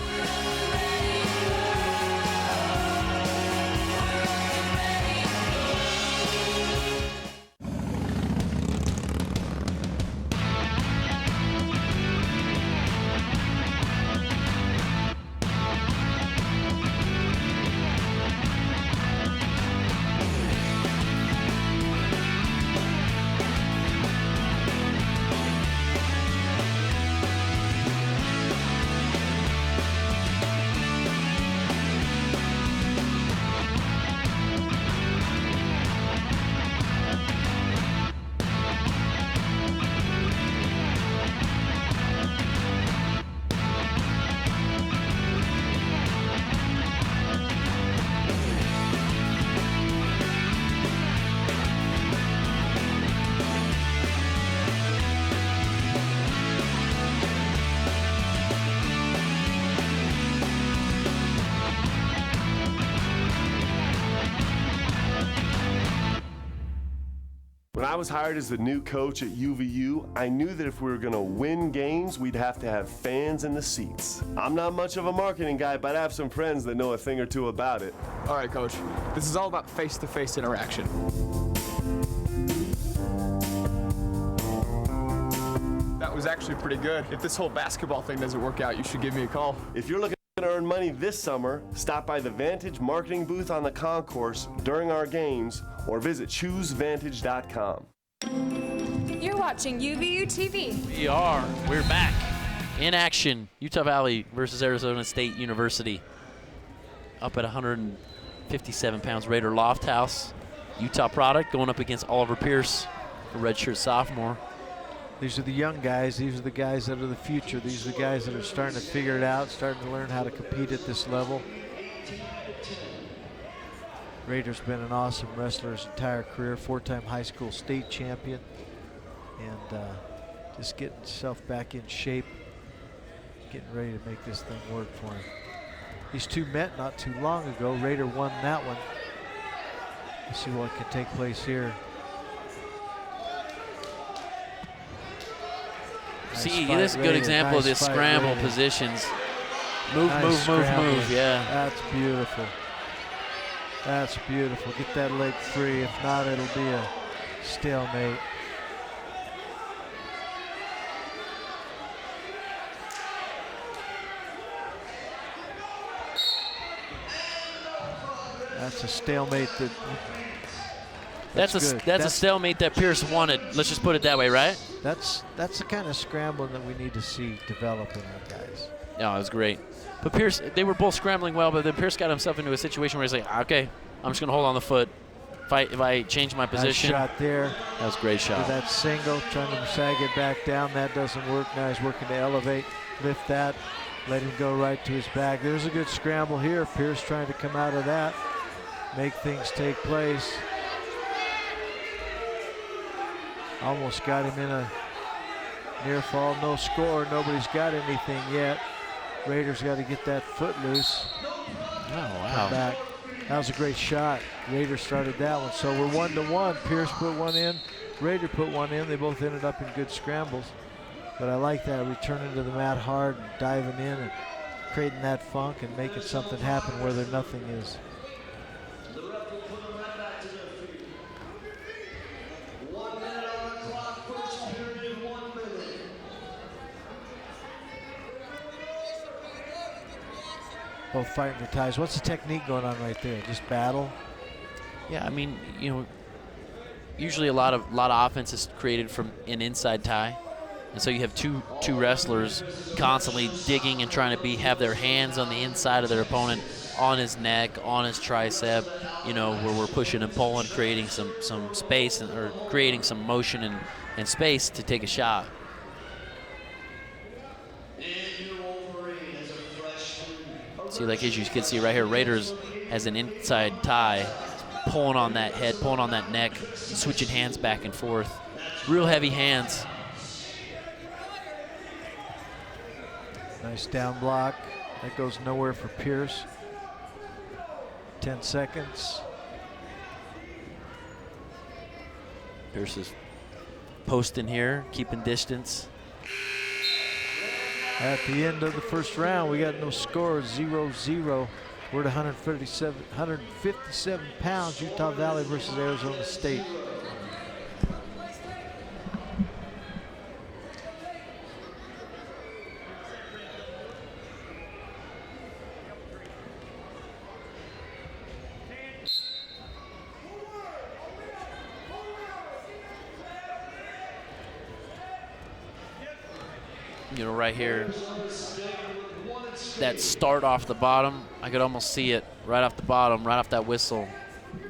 When I was hired as the new coach at UVU, I knew that if we were going to win games, we'd have to have fans in the seats. I'm not much of a marketing guy, but I have some friends that know a thing or two about it. All right, Coach. This is all about face-to-face interaction. That was actually pretty good. If this whole basketball thing doesn't work out, you should give me a call. If you're looking to earn money this summer, stop by the Vantage Marketing booth on the concourse during our games or visit choosevantage.com. You're watching UVU TV. We are. We're back in action. Utah Valley versus Arizona State University. Up at 157 pounds. Raider Lofthouse, Utah product, going up against Oliver Pierce, a redshirt sophomore. These are the young guys. These are the guys that are the future. These are the guys that are starting to figure it out, starting to learn how to compete at this level. Raider's been an awesome wrestler his entire career, four-time high school state champion, and just getting himself back in shape, getting ready to make this thing work for him. These two met not too long ago. Raider won that one. Let's see what can take place here. Nice see, this is a good example of this scramble positions. Move, nice move, yeah. That's beautiful. That's beautiful. Get that leg free. If not, it'll be a Stalemate. That's a stalemate That's a stalemate that Pierce wanted. Let's just put it that way, right? That's the kind of scrambling that we need to see develop in our guys. No, it was great. But Pierce, they were both scrambling well, but then Pierce got himself into a situation where he's like, okay, I'm just going to hold on the foot. If I change my position. Nice shot there. That was a great shot. With that single, trying to sag it back down. That doesn't work. Now he's working to elevate, lift that, let him go right to his back. There's a good scramble here. Pierce trying to come out of that, make things take place. Almost got him in a near fall. No score. Nobody's got anything yet. Raiders got to get that foot loose. Oh, wow. Come back. That was a great shot. Raiders started that one. So we're 1-1. Pierce put one in. Raider put one in. They both ended up in good scrambles. But I like that, returning to the mat hard and diving in and creating that funk and making something happen where there nothing is. Both fighting for ties. What's the technique going on right there? Just battle? Yeah, I mean, usually a lot of offense is created from an inside tie, and so you have two wrestlers constantly digging and trying to have their hands on the inside of their opponent, on his neck, on his tricep. Where we're pushing and pulling, creating some space or creating some motion and space to take a shot. See, like as you can see right here, Raiders has an inside tie, pulling on that head, pulling on that neck, switching hands back and forth. Real heavy hands. Nice down block. That goes nowhere for Pierce. 10 seconds. Pierce is posting here, keeping distance. At the end of the first round, we got no score, 0-0. We're at 157 pounds, Utah Valley versus Arizona State. Right here, that start off the bottom, I could almost see it right off the bottom, right off that whistle.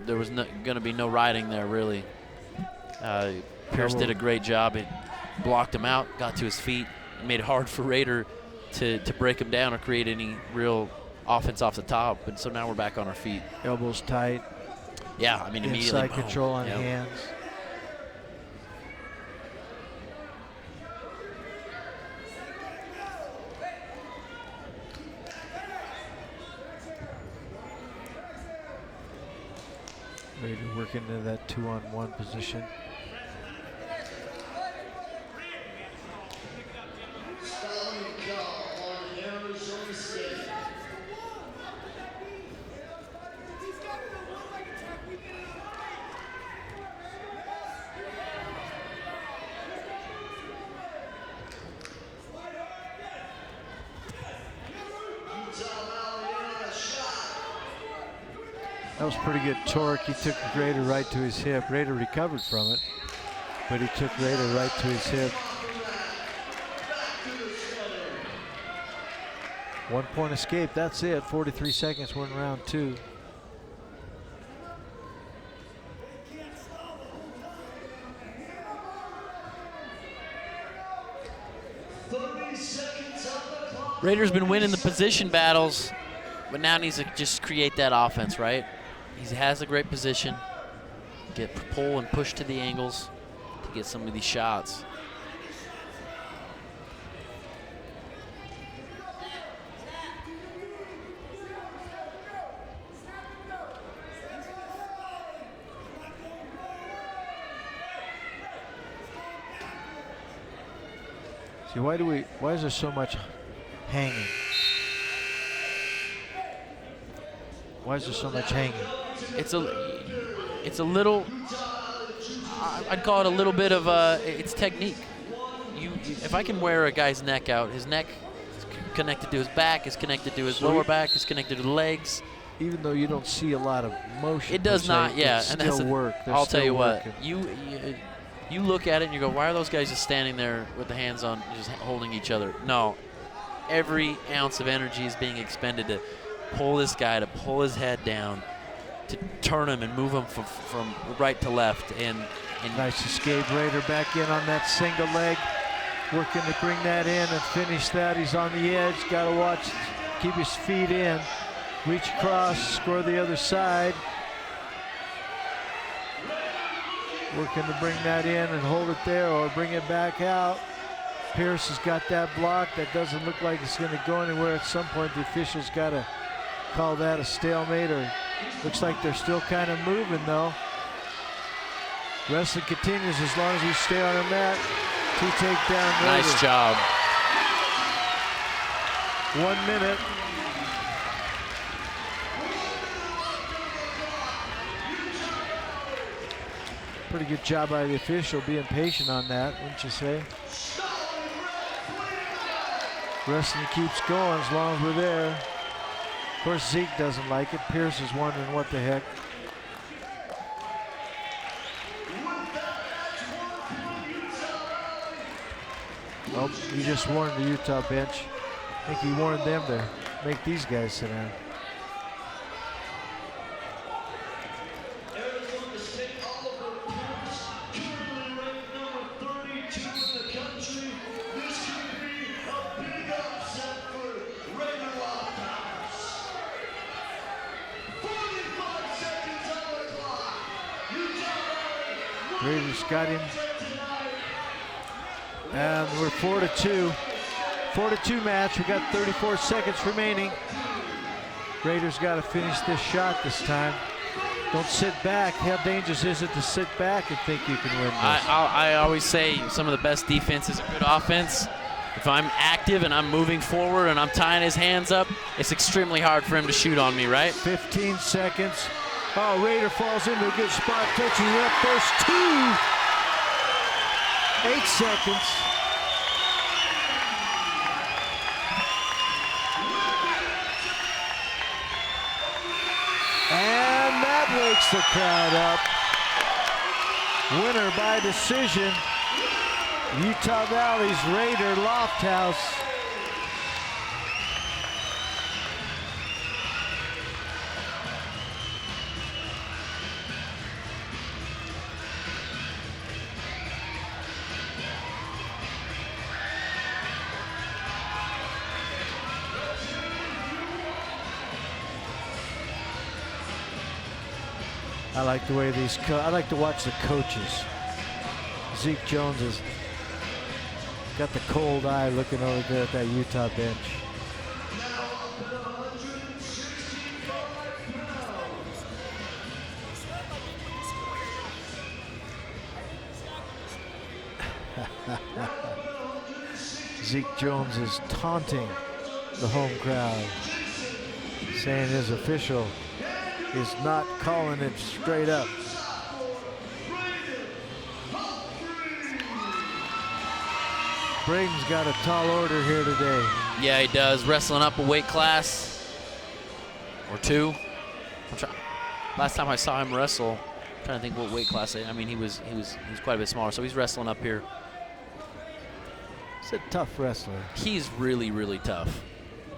There was going to be no riding there, really. Pierce did a great job. It blocked him out, got to his feet, made it hard for Raider to break him down or create any real offense off the top. And so now we're back on our feet. Elbows tight. Yeah, I mean, immediately. Inside control on hands. Ready to work into that 2-on-1 position. That was pretty good torque. He took Raider right to his hip. Raider recovered from it, but he took Raider right to his hip. 1 point escape, that's it. 43 seconds, we're in round 2. Raiders been winning the position battles, but now needs to just create that offense, right? He has a great position. Pull and push to the angles to get some of these shots. See, why is there so much hanging? Why is there so much hanging? It's a little, I'd call it a little bit of it's technique. If I can wear a guy's neck out, his neck is connected to his back, is connected to his lower back, is connected to the legs. Even though you don't see a lot of motion, it does not. Yeah, and that's work. I'll tell you working. what. You look at it and you go, why are those guys just standing there with the hands on, just holding each other? No, every ounce of energy is being expended to pull this guy, to pull his head down, to turn him and move him from right to left. And nice escape. Raider back in on that single leg, working to bring that in and finish that. He's on the edge. Got to watch, keep his feet in, reach across, score the other side. Working to bring that in and hold it there or bring it back out. Pierce has got that block. That doesn't look like it's going to go anywhere. At some point, the officials got to call that a stalemate, or looks like they're still kind of moving, though. Wrestling continues as long as we stay on the mat. 2 takedown. Nice job. 1 minute. Pretty good job by the official being patient on that, wouldn't you say? Wrestling keeps going as long as we're there. Of course, Zeke doesn't like it. Pierce is wondering what the heck. Oh, he just warned the Utah bench. I think he warned them to make these guys sit down. Raiders got him. And we're 4-2. 4-2 match. We got 34 seconds remaining. Raiders got to finish this shot this time. Don't sit back. How dangerous is it to sit back and think you can win this? I always say some of the best defense is a good offense. If I'm active and I'm moving forward and I'm tying his hands up, it's extremely hard for him to shoot on me, right? 15 seconds. Oh, Raider falls into a good spot, touching up first 2. 8 seconds. And that wakes the crowd up. Winner by decision. Utah Valley's Raider Lofthouse. I like the way I like to watch the coaches. Zeke Jones has got the cold eye looking over there at that Utah bench. Zeke Jones is taunting the home crowd, saying his official is not calling it straight up. Braden's got a tall order here today. Yeah, he does. Wrestling up a weight class or 2. Last time I saw him wrestle, I'm trying to think what weight class. I mean, he was quite a bit smaller, so he's wrestling up here. He's a tough wrestler. He's really, really tough.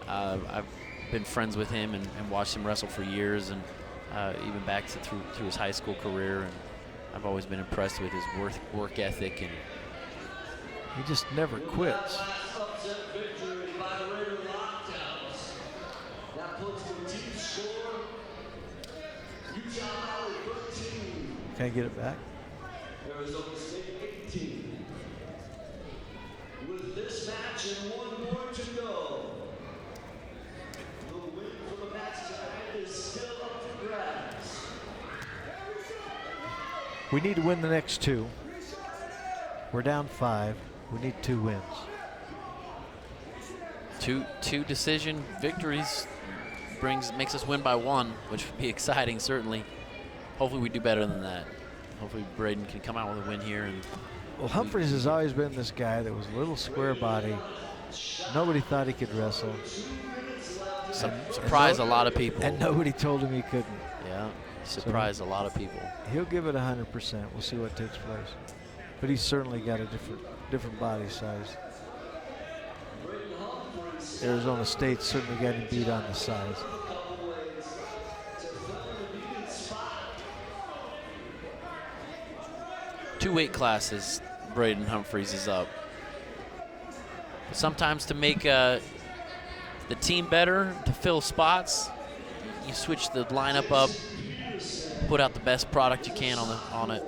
I've been friends with him and watched him wrestle for years, and even back through his high school career, and I've always been impressed with his work ethic, and he just never quits. Can I get it back? With this match and 1 more to go. The win for the match tonight is still up for grabs. We need to win the next 2. We're down 5. We need 2 wins. Two decision victories makes us win by 1, which would be exciting, certainly. Hopefully we do better than that. Hopefully Braden can come out with a win here. And well, Humphreys has always been this guy that was a little square body. Nobody thought he could wrestle. Surprised a lot of people. And nobody told him he couldn't. Yeah, surprised a lot of people. He'll give it 100%. We'll see what takes place. But he's certainly got a different body size. Arizona State certainly got him beat on the size. Two weight classes Braden Humphreys is up. Sometimes to make the team better, to fill spots, you switch the lineup up, put out the best product you can on it.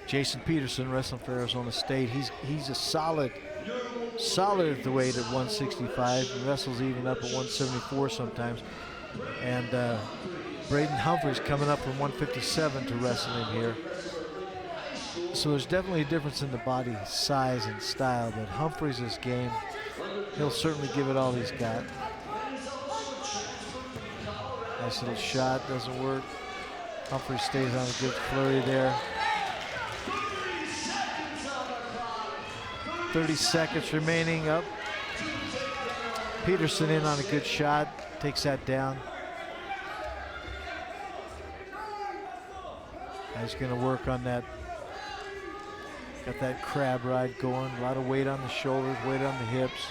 Jason Peterson wrestling for Arizona State. He's a solid at the weight at 165. He wrestles even up at 174 sometimes. And Braden Humphreys coming up from 157 to wrestle him here. So there's definitely a difference in the body size and style, but Humphreys' game, he'll certainly give it all he's got. Nice little shot, doesn't work. Humphreys stays on a good flurry there. 30 seconds remaining up. Peterson in on a good shot, takes that down. He's going to work on that. Got that crab ride going. A lot of weight on the shoulders, weight on the hips.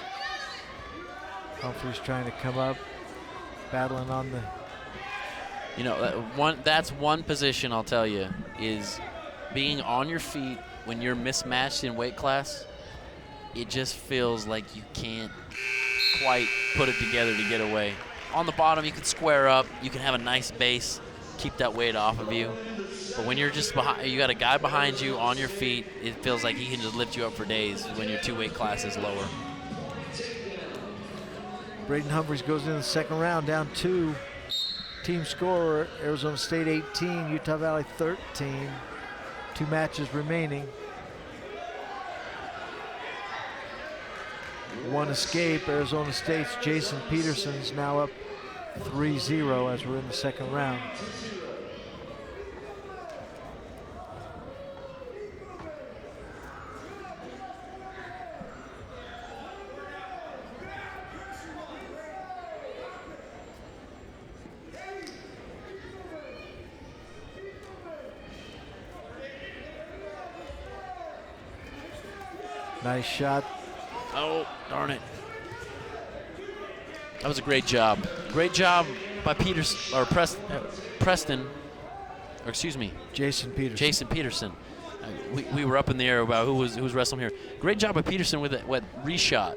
Humphreys trying to come up, battling on the. You know, that's one position I'll tell you is being on your feet when you're mismatched in weight class. It just feels like you can't quite put it together to get away. On the bottom, you can square up. You can have a nice base, keep that weight off of you. But when you're just behind, you got a guy behind you on your feet, it feels like he can just lift you up for days when you're 2 weight classes lower. Braden Humphreys goes into the second round, down 2. Team score, Arizona State 18, Utah Valley 13. 2 matches remaining. 1 escape. Arizona State's Jason Peterson's now up 3-0 as we're in the second round. Nice shot. Oh, darn it. That was a great job. Great job by Preston, or excuse me. Jason Peterson. Jason Peterson. We were up in the air about who was wrestling here. Great job by Peterson with what reshot.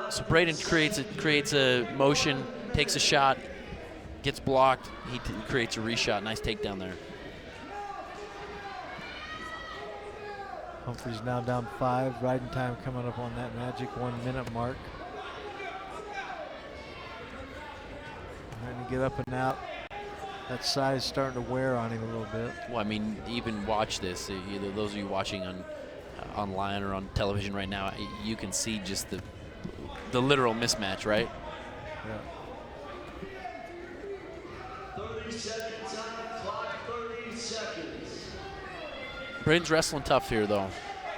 So Braden creates a motion, takes a shot, gets blocked. He creates a reshot. Nice takedown there. Humphreys now down 5. Riding time coming up on that magic 1 minute mark. Trying to get up and out. That size starting to wear on him a little bit. Well, I mean, even watch this. Either those of you watching online or on television right now, you can see just the literal mismatch, right? Yeah. 30 seconds on the clock, 30 seconds. Braden's wrestling tough here, though.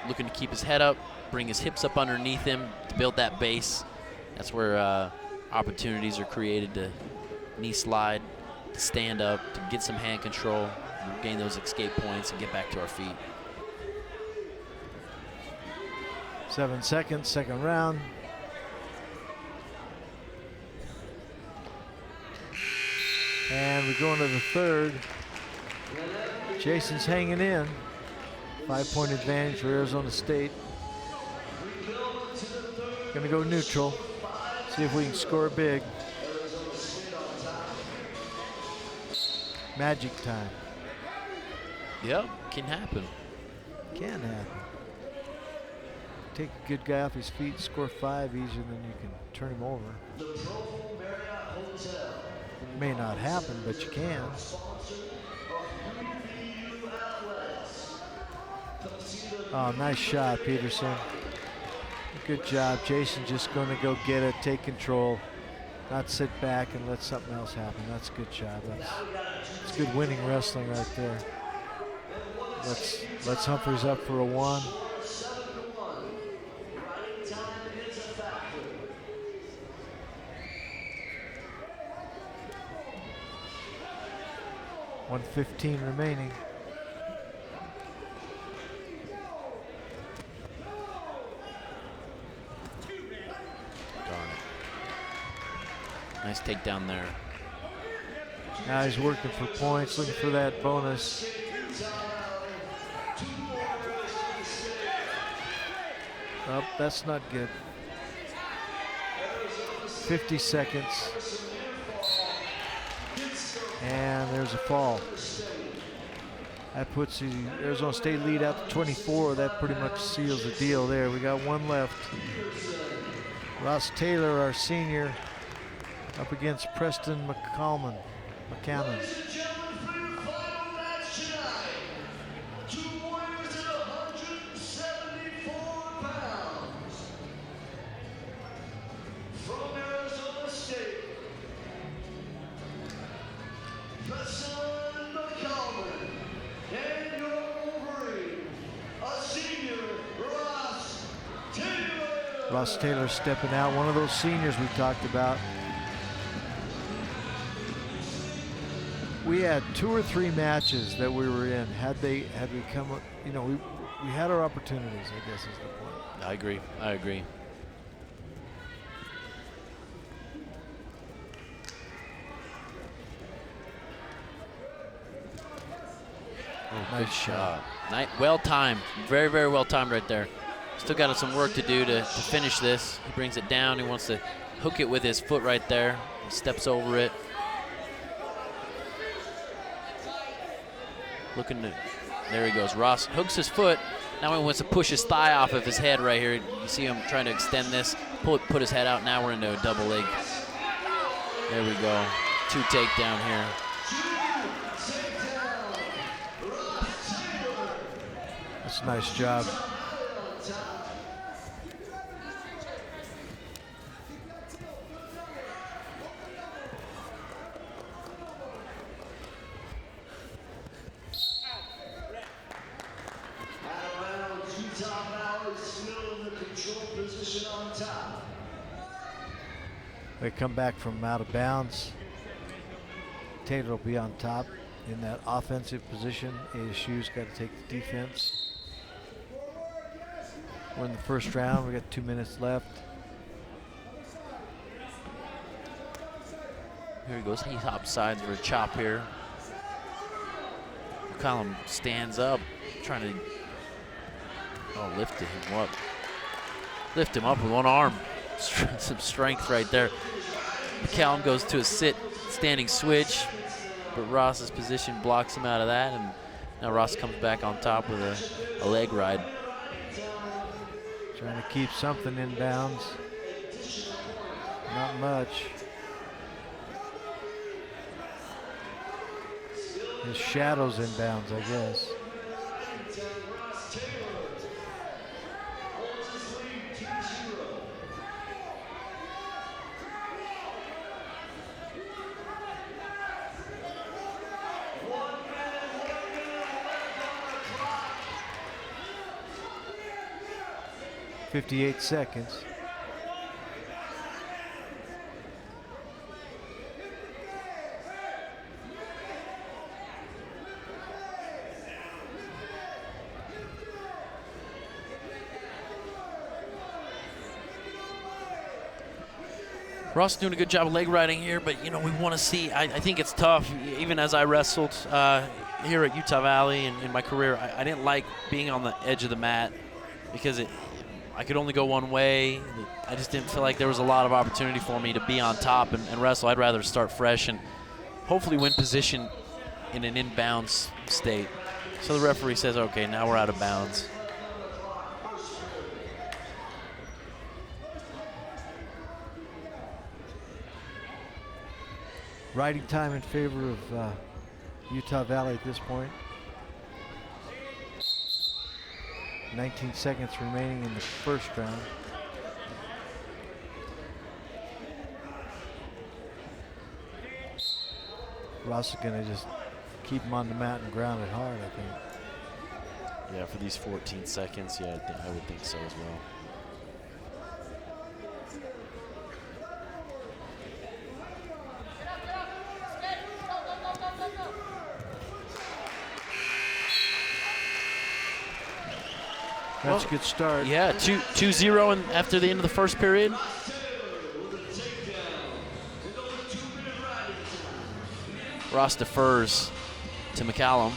Looking to keep his head up, bring his hips up underneath him to build that base. That's where opportunities are created to knee slide, to stand up, to get some hand control, gain those escape points, and get back to our feet. 7 seconds, second round. And we go into the third. Jason's hanging in. 5-point advantage for Arizona State. Gonna go neutral. See if we can score big. Magic time. Yep, can happen. Can happen. Take a good guy off his feet, score 5 easier than you can turn him over. May not happen, but you can. Oh, nice shot, Peterson. Good job. Jason just going to go get it, take control, not sit back and let something else happen. That's a good job. That's good winning wrestling right there. Let's Humphreys up for a 1. .115 remaining. Darn it. Nice takedown there. Now he's working for points, looking for that bonus. Oh, that's not good. 50 seconds. And there's a fall. That puts the Arizona State lead out to 24. That pretty much seals the deal there. We got 1 left. Ross Taylor, our senior, up against Preston McCammon. Ross Taylor stepping out, one of those seniors we talked about. We had 2 or 3 matches that we were in. Had we come, you know, we had our opportunities, I guess is the point. I agree. I agree. Oh, nice shot. Well timed. Very, very well timed right there. Still got some work to do to finish this. He brings it down. He wants to hook it with his foot right there. He steps over it. Looking to, there he goes. Ross hooks his foot. Now he wants to push his thigh off of his head right here. You see him trying to extend this, put his head out. Now we're into a double leg. There we go. 2 takedown here. That's a nice job. They come back from out of bounds. Taylor will be on top in that offensive position. ASU's got to take the defense. We're in the first round. We got 2 minutes left. Here he goes. He hops sides for a chop here. McCollum stands up, trying to lift him up. Lift him up with one arm. Some strength right there. McCallum goes to a standing switch, but Ross's position blocks him out of that, and now Ross comes back on top with a leg ride. Trying to keep something in bounds. Not much. His shadow's in bounds, I guess. .58 seconds. Ross doing a good job of leg riding here, but you know, we want to see, I think it's tough. Even as I wrestled here at Utah Valley in my career, I didn't like being on the edge of the mat because I could only go one way. I just didn't feel like there was a lot of opportunity for me to be on top and wrestle. I'd rather start fresh and hopefully win position in an inbounds state. So the referee says, okay, now we're out of bounds. Riding time in favor of Utah Valley at this point. 19 seconds remaining in the first round. Ross is going to just keep him on the mat and ground it hard, I think. Yeah, for these 14 seconds, yeah, I would think so as well. That's a good start. Yeah, 2-0 after the end of the first period. Ross defers to McCallum.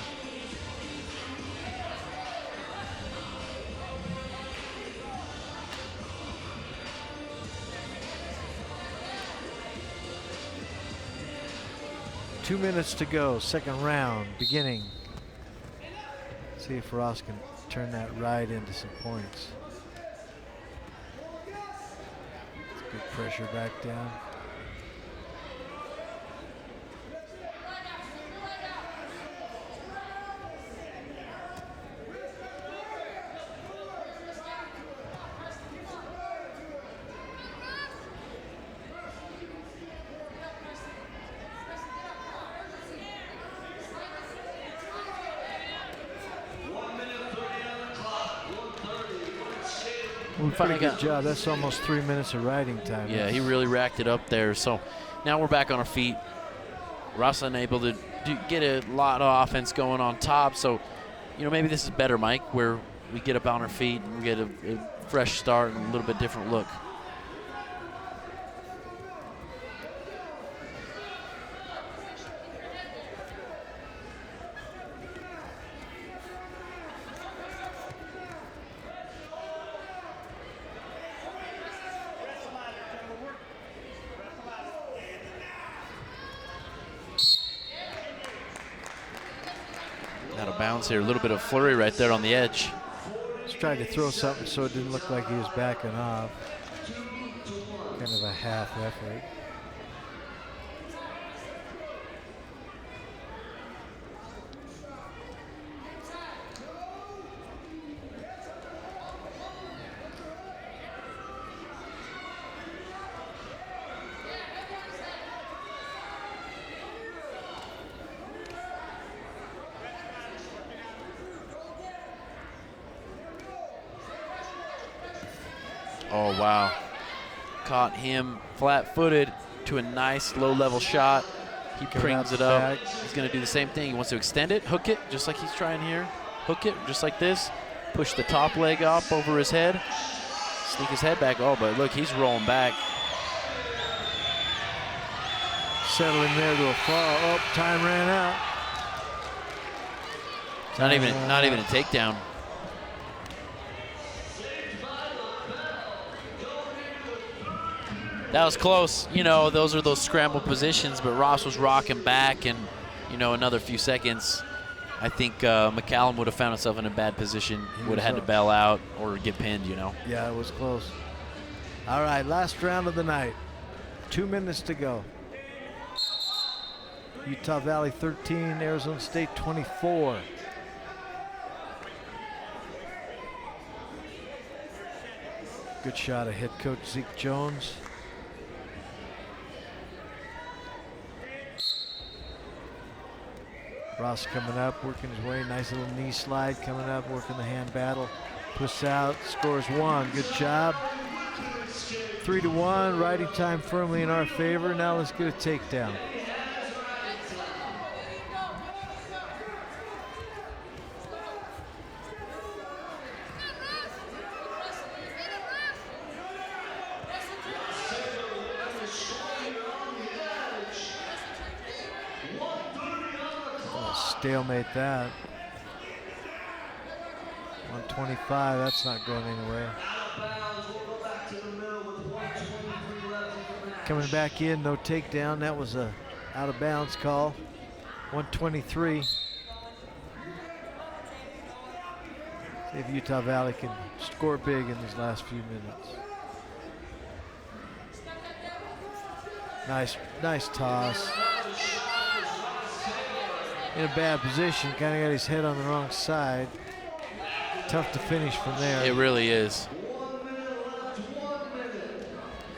Two minutes to go, second round, beginning. See if Ross can turn that ride into some points. Good pressure back down. Pretty good job. That's almost 3 minutes of riding time. Yeah, he really racked it up there. So now we're back on our feet. Ross unable to get a lot of offense going on top. So, you know, maybe this is better, Mike, where we get up on our feet and we get a fresh start and a little bit different look. Out of bounds here, a little bit of flurry right there on the edge. Just tried to throw something so it didn't look like he was backing off. Kind of a half effort. Oh, wow. Caught him flat-footed to a nice low-level shot. He brings it up. He's going to do the same thing. He wants to extend it, hook it, just like he's trying here. Hook it, just like this. Push the top leg up over his head. Sneak his head back. Oh, but look, he's rolling back. Settling there to a fall. Oh, time ran out. Not even a takedown. That was close. You know, those are those scramble positions, but Ross was rocking back, and, you know, another few seconds, I think McCallum would have found himself in a bad position. Would have had to bail out or get pinned, you know. Yeah, it was close. All right, last round of the night. 2 minutes to go. Utah Valley 13, Arizona State 24. Good shot of head coach Zeke Jones. Ross coming up, working his way. Nice little knee slide coming up, working the hand battle. Push out, scores one. Good job. 3-1, riding time firmly in our favor. Now let's get a takedown. Stalemate that. 125, that's not going anywhere. Coming back in, no takedown. That was a out of bounds call. 123. See if Utah Valley can score big in these last few minutes. Nice toss. In a bad position, kind of got his head on the wrong side. Tough to finish from there. It really is.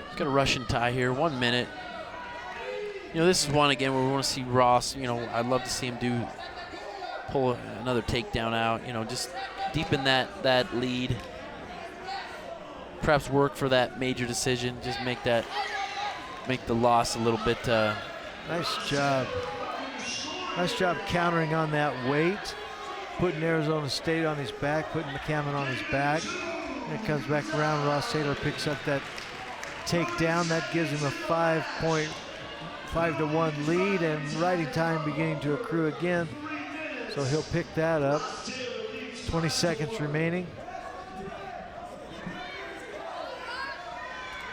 He's got a Russian tie here, 1 minute. This is one again where we want to see Ross. I'd love to see him pull another takedown out. Just deepen that lead. Perhaps work for that major decision. Just make the loss a little bit. Nice job. Nice job countering on that weight, putting Arizona State on his back, putting McCammon on his back. And it comes back around. Ross Taylor picks up that takedown. That gives him a 5-1 lead, and riding time beginning to accrue again. So he'll pick that up. 20 seconds remaining.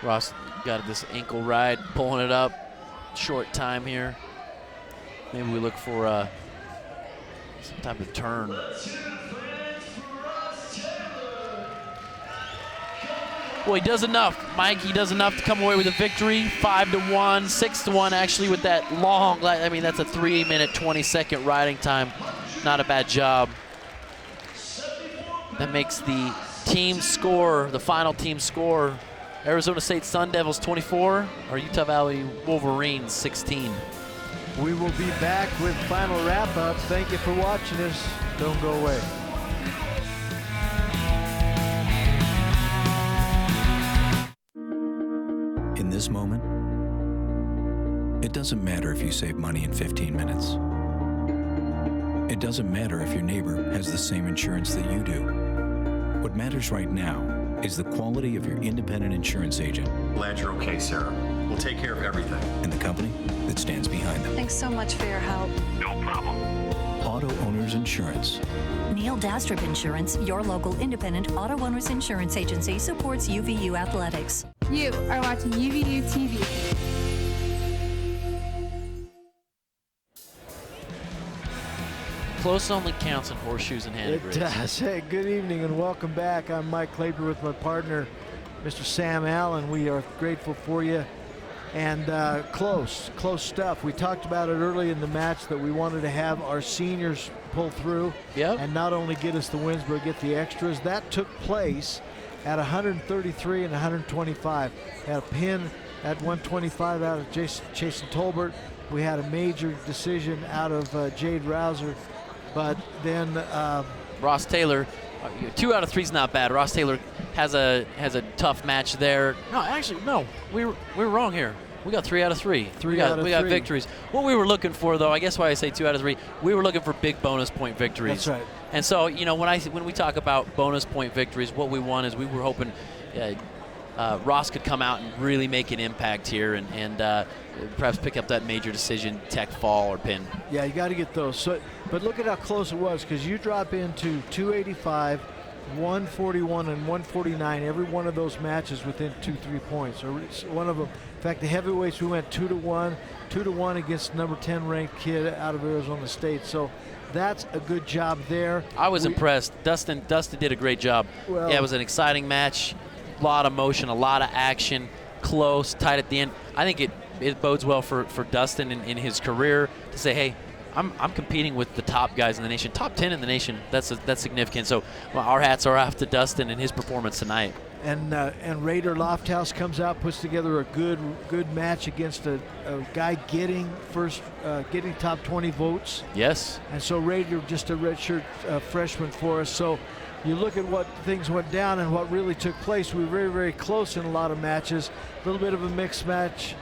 Ross got this ankle ride, pulling it up. Short time here. Maybe we look for some type of turn. Well, he does enough, Mike. He does enough to come away with a victory. 5-1, 6-1 actually with that long, that's a 3-minute, 20-second riding time. Not a bad job. That makes the team score, the final team score, Arizona State Sun Devils 24, or Utah Valley Wolverines 16. We will be back with final wrap-up. Thank you for watching us. Don't go away. In this moment, it doesn't matter if you save money in 15 minutes. It doesn't matter if your neighbor has the same insurance that you do. What matters right now is the quality of your independent insurance agent. Glad you're okay, Sarah. We'll take care of everything. And the company that stands behind them. Thanks so much for your help. No problem. Auto Owners Insurance. Neil Dastrup Insurance, your local independent auto owners insurance agency, supports UVU athletics. You are watching UVU TV. Close only counts in horseshoes and hand It grips. does. Hey, good evening and welcome back. I'm Mike Claper with my partner, Mr. Sam Allen. We are grateful for you. And close stuff. We talked about it early in the match that we wanted to have our seniors pull through and not only get us the wins, but get the extras. That took place at 133 and 125. Had a pin at 125 out of Jason Tolbert. We had a major decision out of Jade Rouser. But then Ross Taylor, 2 out of 3 is not bad. Ross Taylor has a tough match there. No, actually, no, we were wrong here. We got 3 out of 3. We got victories. What we were looking for, though, I guess why I say 2 out of 3, we were looking for big bonus point victories. That's right. And so, when we talk about bonus point victories, what we want is we were hoping Ross could come out and really make an impact here and perhaps pick up that major decision, tech, fall, or pin. Yeah, you got to get those. So, but look at how close it was, because you drop into 285, 141, and 149. Every one of those matches within 2-3 points. Or one of them. In fact, the heavyweights, we went 2-1, 2-1 against number 10 ranked kid out of Arizona State. So that's a good job there. I was impressed. Dustin did a great job. Well, it was an exciting match. A lot of motion, a lot of action, close, tight at the end. I think it bodes well for Dustin in his career to say, hey, I'm competing with the top guys in the nation, top 10 in the nation. That's significant. So our hats are off to Dustin and his performance tonight. And Raider Lofthouse comes out, puts together a good match against a guy getting top 20 votes. Yes. And so Raider, just a redshirt freshman for us. So you look at what things went down and what really took place. We were very, very close in a lot of matches. A little bit of a mixed match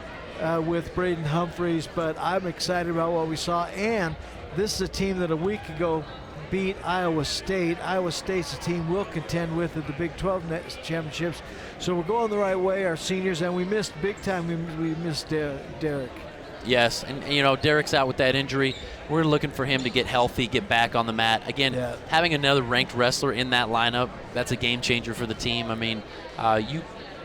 with Braden Humphreys, but I'm excited about what we saw. And this is a team that a week ago beat Iowa State. Iowa State's a team we'll contend with at the Big 12 championships. So we're going the right way, our seniors, and we missed big time. We missed Derek. Yes, and Derek's out with that injury. We're looking for him to get healthy, get back on the mat. Again, having another ranked wrestler in that lineup, that's a game changer for the team. I mean, a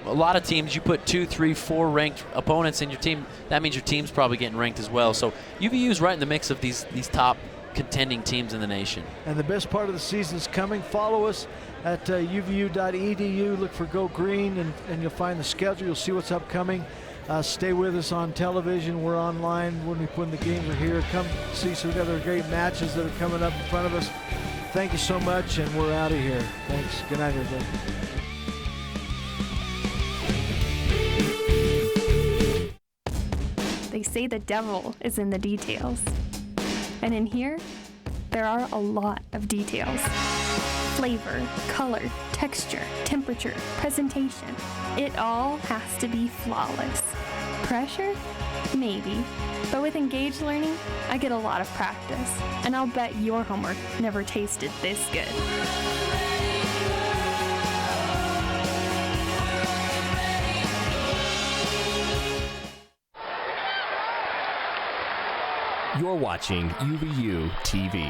lot of teams, you put 2, 3, 4 ranked opponents in your team, that means your team's probably getting ranked as well. So UVU's right in the mix of these top contending teams in the nation. And the best part of the season is coming. Follow us at uvu.edu. Look for Go Green, and you'll find the schedule. You'll see what's upcoming. Stay with us on television. We're online when the games are here. Come see some other great matches that are coming up in front of us. Thank you so much, and we're out of here. Thanks. Good night, everybody. They say the devil is in the details. And in here, there are a lot of details. Flavor, color, texture, temperature, presentation. It all has to be flawless. Pressure? Maybe. But with engaged learning, I get a lot of practice. And I'll bet your homework never tasted this good. You're watching UVU TV.